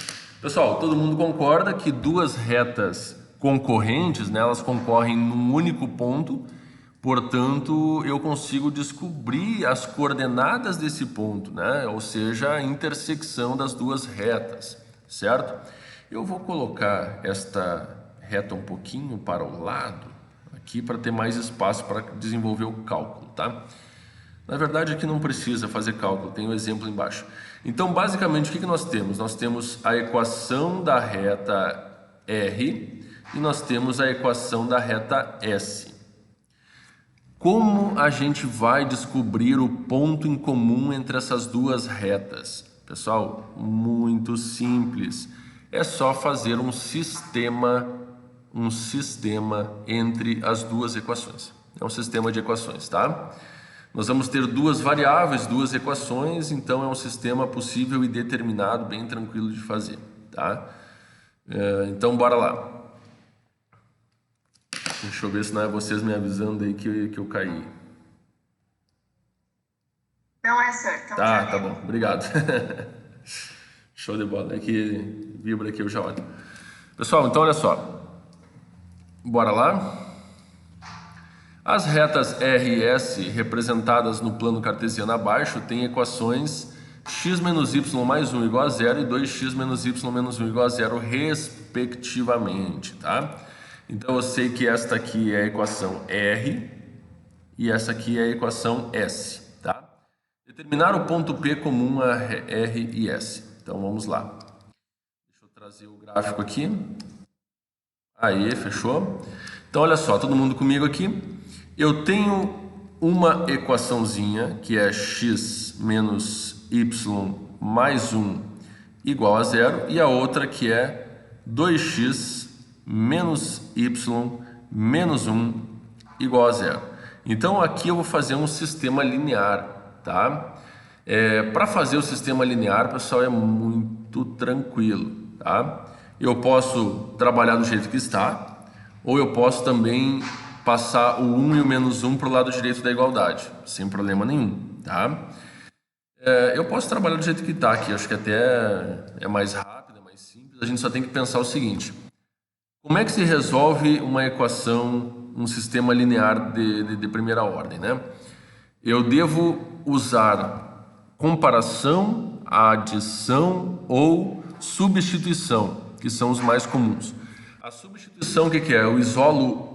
Pessoal, todo mundo concorda que duas retas concorrentes, né, elas concorrem num único ponto, portanto eu consigo descobrir as coordenadas desse ponto, né? Ou seja, a intersecção das duas retas, certo? Eu vou colocar esta reta um pouquinho para o lado aqui para ter mais espaço para desenvolver o cálculo, tá? Na verdade aqui não precisa fazer cálculo, tem um exemplo embaixo. Então basicamente o que nós temos? Nós temos a equação da reta R e nós temos a equação da reta S. Como a gente vai descobrir o ponto em comum entre essas duas retas? Pessoal, muito simples. É só fazer um sistema entre as duas equações. É um sistema de equações, tá? Nós vamos ter duas variáveis, duas equações, então é um sistema possível e determinado, bem tranquilo de fazer, tá? Então, bora lá. Deixa eu ver se não é vocês me avisando aí que eu caí. Não é, senhor. Tá bom, obrigado. Show de bola, é que vibra aqui, eu já olho. Pessoal, então olha só. Bora lá? As retas R e S, representadas no plano cartesiano abaixo, têm equações x menos y mais 1 igual a 0 e 2x menos y menos 1 igual a 0, respectivamente, tá? Então eu sei que esta aqui é a equação R e essa aqui é a equação S, tá? Determinar o ponto P comum a R e S. Então vamos lá. Deixa eu trazer o gráfico aqui. Aí, fechou? Então olha só, todo mundo comigo aqui. Eu tenho uma equaçãozinha que é x menos y mais 1 igual a 0 e a outra que é 2x menos y menos 1 igual a 0. Então aqui eu vou fazer um sistema linear, tá? Para fazer o sistema linear, pessoal, é muito tranquilo, tá? Eu posso trabalhar do jeito que está, ou eu posso também passar o 1 e o menos 1 para o lado direito da igualdade, sem problema nenhum, tá? Eu posso trabalhar do jeito que está aqui, acho que até é mais rápido, é mais simples. A gente só tem que pensar o seguinte: como é que se resolve uma equação, um sistema linear de primeira ordem, né? Eu devo usar comparação, adição ou substituição, que são os mais comuns. A substituição, o que é? Eu isolo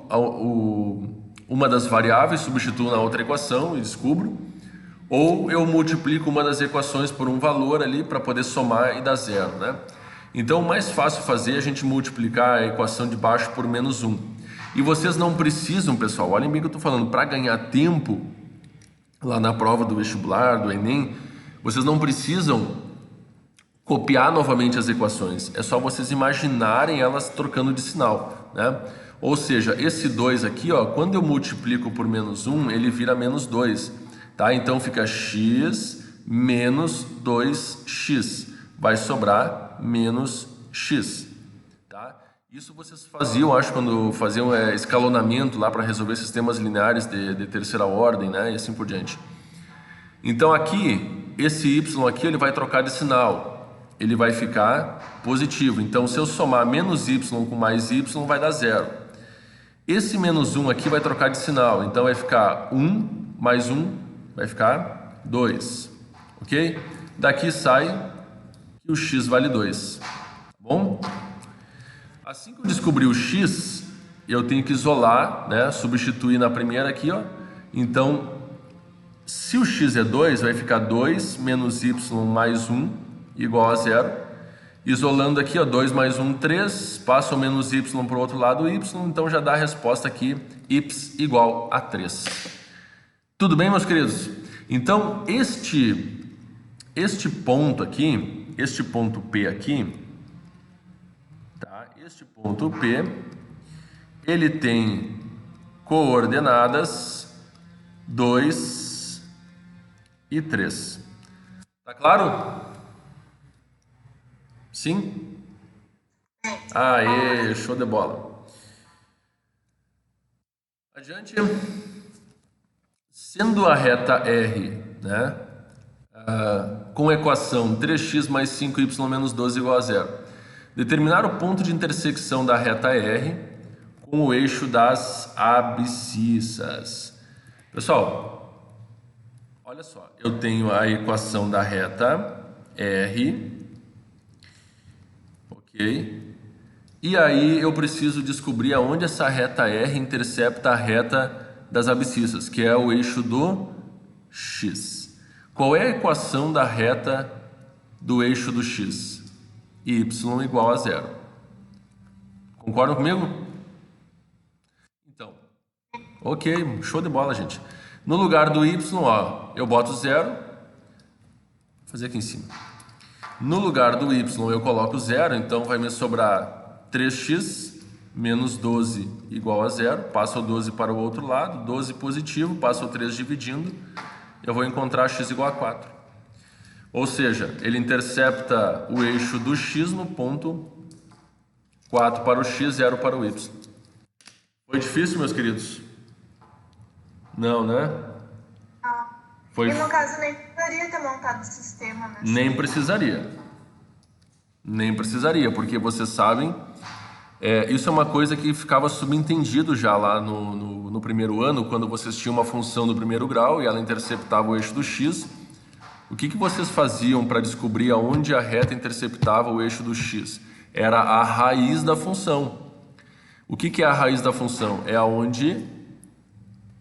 uma das variáveis, substituo na outra equação e descubro. Ou eu multiplico uma das equações por um valor ali para poder somar e dar zero, né? Então, o mais fácil fazer é a gente multiplicar a equação de baixo por menos 1. E vocês não precisam, pessoal, olhem bem o que eu estou falando, para ganhar tempo lá na prova do vestibular, do Enem, vocês não precisam copiar novamente as equações, é só vocês imaginarem elas trocando de sinal, né? Ou seja, esse 2 aqui, ó, quando eu multiplico por menos 1, ele vira menos 2, tá? Então fica x menos 2x, vai sobrar menos x, tá? Isso vocês faziam, acho, quando faziam escalonamento lá para resolver sistemas lineares de terceira ordem, né? E assim por diante. Então aqui, esse y aqui, ele vai trocar de sinal, ele vai ficar positivo. Então se eu somar menos y com mais y, vai dar zero. Esse menos 1 aqui vai trocar de sinal, então vai ficar 1 mais 1, vai ficar 2, ok? Daqui sai que o x vale 2, tá bom? Assim que eu descobri o x, eu tenho que isolar, né? Substituir na primeira aqui, ó. Então, se o x é 2, vai ficar 2 menos y mais 1 igual a 0. Isolando aqui, ó, 2 mais 1, 3, passa o menos y para o outro lado, y, então já dá a resposta aqui, y igual a 3. Tudo bem, meus queridos? Então, este ponto aqui, este ponto P aqui, tá? Este ponto P, ele tem coordenadas 2 e 3. Tá claro? Sim? Aê, show de bola. Adiante. Sendo a reta R, né, com a equação 3x mais 5y menos 12 igual a zero, determinar o ponto de intersecção da reta R com o eixo das abscissas. Pessoal, olha só, eu tenho a equação da reta R, ok? E aí eu preciso descobrir aonde essa reta R intercepta a reta das abscissas, que é o eixo do x. Qual é a equação da reta do eixo do x? Y igual a zero. Concordam comigo? Então, ok, show de bola, gente. No lugar do y, ó, eu boto zero. Vou fazer aqui em cima. No lugar do y eu coloco zero, então vai me sobrar 3x menos 12 igual a zero. Passa o 12 para o outro lado, 12 positivo, passa o 3 dividindo, eu vou encontrar x igual a 4. Ou seja, ele intercepta o eixo do x no ponto 4 para o x, 0 para o y. Foi difícil, meus queridos? Não, né? Foi... E no caso nem precisaria ter montado o sistema, né? Nem precisaria. Nem precisaria, porque vocês sabem, isso é uma coisa que ficava subentendido já lá no primeiro ano, quando vocês tinham uma função do primeiro grau e ela interceptava o eixo do x. O que vocês faziam para descobrir aonde a reta interceptava o eixo do x? Era a raiz da função. O que é a raiz da função? É aonde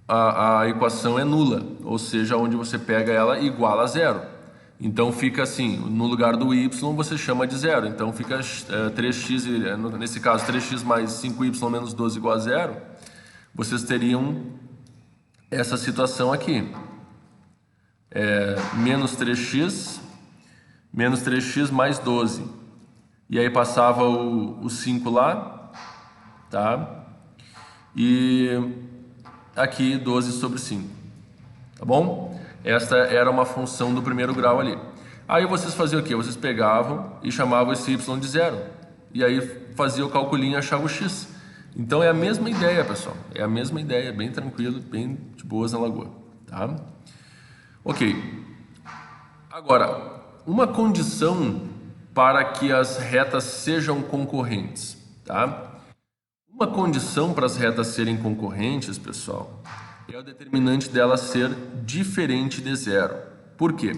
a equação é nula, ou seja, onde você pega ela igual a zero. Então fica assim, no lugar do y você chama de zero, então fica 3x, nesse caso 3x mais 5y menos 12 igual a zero, vocês teriam essa situação aqui, menos 3x mais 12, e aí passava o 5 lá, tá? E aqui 12 sobre 5, tá bom? Esta era uma função do primeiro grau ali. Aí vocês faziam o quê? Vocês pegavam e chamavam esse y de zero. E aí fazia o calculinho e achava o x. Então é a mesma ideia, pessoal. É a mesma ideia, bem tranquilo, bem de boas na lagoa. Tá? Ok. Agora, uma condição para que as retas sejam concorrentes. Tá? Uma condição para as retas serem concorrentes, pessoal, é o determinante dela ser diferente de zero. Por quê?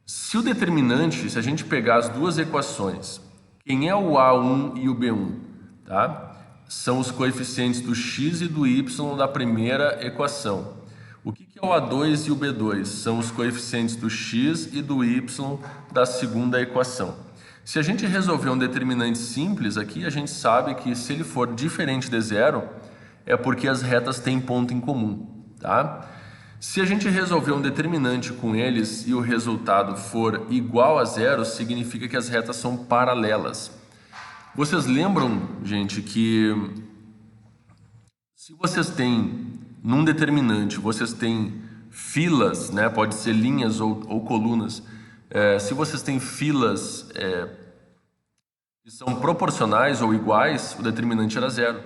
Se o determinante, se a gente pegar as duas equações, quem é o A1 e o B1, tá? São os coeficientes do x e do y da primeira equação. O que é o A2 e o B2? São os coeficientes do x e do y da segunda equação. Se a gente resolver um determinante simples aqui, a gente sabe que se ele for diferente de zero, é porque as retas têm ponto em comum, tá? Se a gente resolver um determinante com eles e o resultado for igual a zero, significa que as retas são paralelas. Vocês lembram, gente, que se vocês têm, num determinante, vocês têm filas, né? Pode ser linhas ou colunas. Se vocês têm filas que são proporcionais ou iguais, o determinante era zero,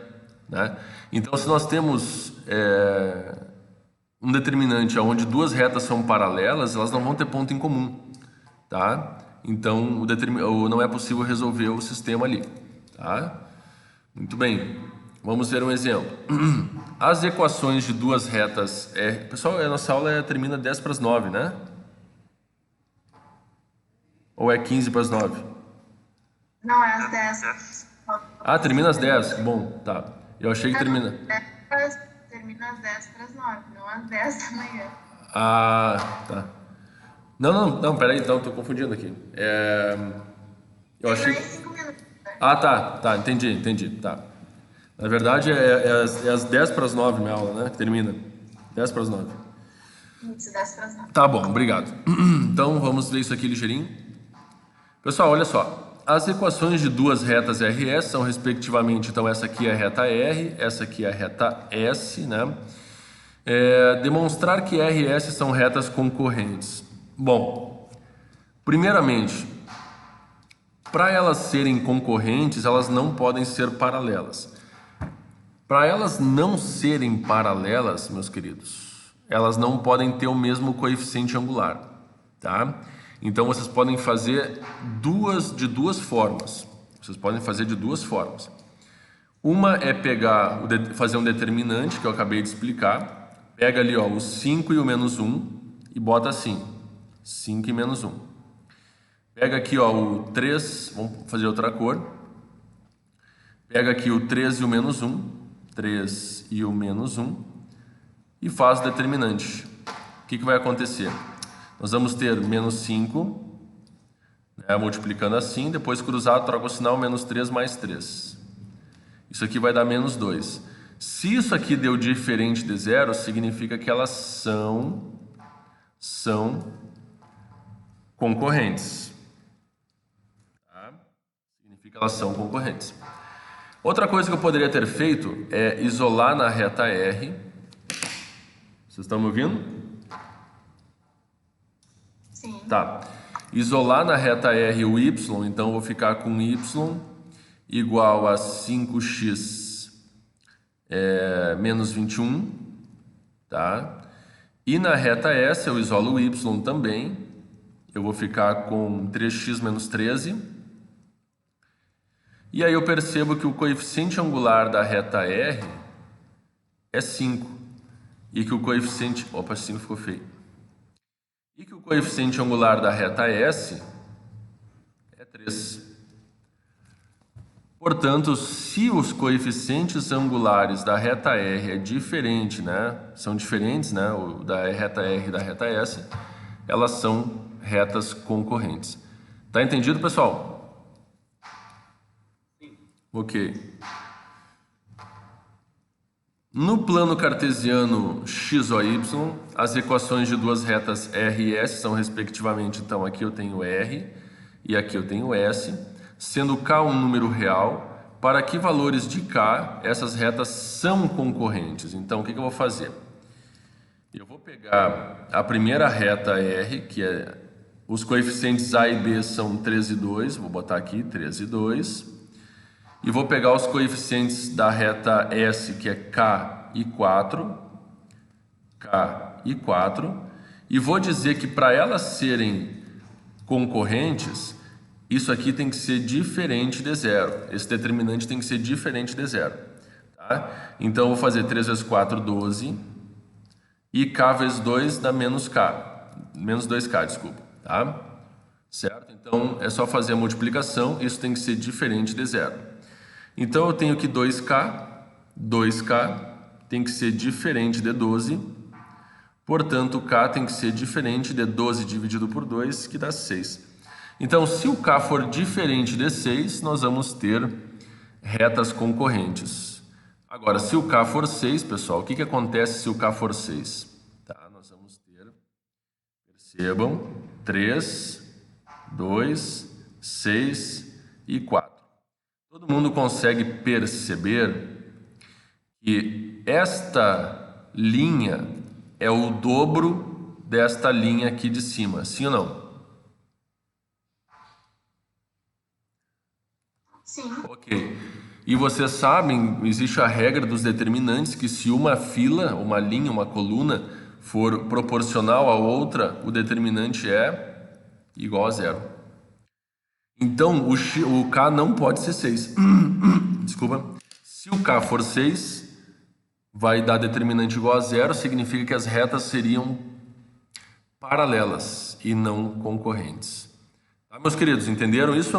né? Então, se nós temos um determinante onde duas retas são paralelas, elas não vão ter ponto em comum, tá? Então, não é possível resolver o sistema ali, tá? Muito bem, vamos ver um exemplo. As equações de duas retas... Pessoal, a nossa aula termina 10 para as 9, né? Ou é 15 para as 9? Não, é às 10. Ah, termina às 10? Bom, tá. Eu achei que termina... Termina às 10 para as 9, não às 10 da manhã. Ah, tá. Não, peraí, então, tô confundindo aqui. Eu achei... Mais 5 minutos. Ah, tá, entendi, tá. Na verdade é às 10 para as 9 minha aula, né, que termina. 10 para as 9. Isso, 10 para as 9. Tá bom, obrigado. Então vamos ver isso aqui ligeirinho. Pessoal, olha só. As equações de duas retas RS são respectivamente, então essa aqui é a reta R, essa aqui é a reta S, né? Demonstrar que R e S são retas concorrentes. Bom, primeiramente, para elas serem concorrentes, elas não podem ser paralelas. Para elas não serem paralelas, meus queridos, elas não podem ter o mesmo coeficiente angular, tá? Então vocês podem fazer de duas formas. Vocês podem fazer de duas formas. Uma é fazer um determinante, que eu acabei de explicar. Pega ali, ó, o 5 e o menos 1 e bota assim, 5 e menos 1. Pega aqui, ó, o 3, vamos fazer outra cor. Pega aqui o 3 e o menos 1, 3 e o menos 1, e faz o determinante. O que vai acontecer? Nós vamos ter menos 5, né, multiplicando assim, depois cruzado, troca o sinal, menos 3 mais 3. Isso aqui vai dar menos 2. Se isso aqui deu diferente de zero, significa que elas são concorrentes. Tá? Significa que elas são concorrentes. Outra coisa que eu poderia ter feito é isolar na reta R. Vocês estão me ouvindo? Sim. Tá. Isolar na reta R o y, então eu vou ficar com y igual a 5x menos 21, tá? E na reta S eu isolo o y também, eu vou ficar com 3x menos 13. E aí eu percebo que o coeficiente angular da reta R é 5 e que o coeficiente... Opa, 5 ficou feio. E que o coeficiente angular da reta S é 3. Portanto, se os coeficientes angulares da reta R é diferente, né? São diferentes, né? O da reta R e da reta S, elas são retas concorrentes. Tá entendido, pessoal? Sim. Ok. No plano cartesiano x, o, y, as equações de duas retas R e S são respectivamente, então aqui eu tenho R e aqui eu tenho S, sendo K um número real, para que valores de K essas retas são concorrentes. Então o que eu vou fazer? Eu vou pegar a primeira reta R, que é os coeficientes A e B são 3 e 2, vou botar aqui 3 e 2. E vou pegar os coeficientes da reta S, que é K e 4, e vou dizer que para elas serem concorrentes, isso aqui tem que ser diferente de zero. Esse determinante tem que ser diferente de zero. Tá? Então, eu vou fazer 3 vezes 4, 12, e K vezes 2 dá menos K, menos 2K, desculpa. Tá? Certo? Então, é só fazer a multiplicação, isso tem que ser diferente de zero. Então, eu tenho que 2K tem que ser diferente de 12, portanto, K tem que ser diferente de 12 dividido por 2, que dá 6. Então, se o K for diferente de 6, nós vamos ter retas concorrentes. Agora, se o K for 6, pessoal, o que acontece se o K for 6? Tá, nós vamos ter, percebam, 3, 2, 6 e 4. Todo mundo consegue perceber que esta linha é o dobro desta linha aqui de cima, sim ou não? Sim. Ok. E vocês sabem, existe a regra dos determinantes que se uma fila, uma linha, uma coluna for proporcional à outra, o determinante é igual a zero. Então, o K não pode ser 6. Desculpa. Se o K for 6, vai dar determinante igual a zero, significa que as retas seriam paralelas e não concorrentes. Tá, meus queridos, entenderam isso?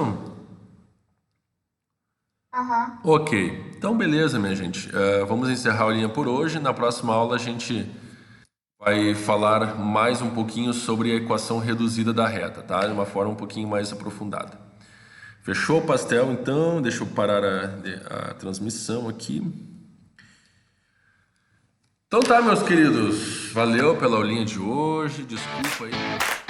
Ok. Então, beleza, minha gente. Vamos encerrar a linha por hoje. Na próxima aula, a gente vai falar mais um pouquinho sobre a equação reduzida da reta, tá? De uma forma um pouquinho mais aprofundada. Fechou o pastel, então? Deixa eu parar a transmissão aqui. Então tá, meus queridos. Valeu pela aulinha de hoje. Desculpa aí.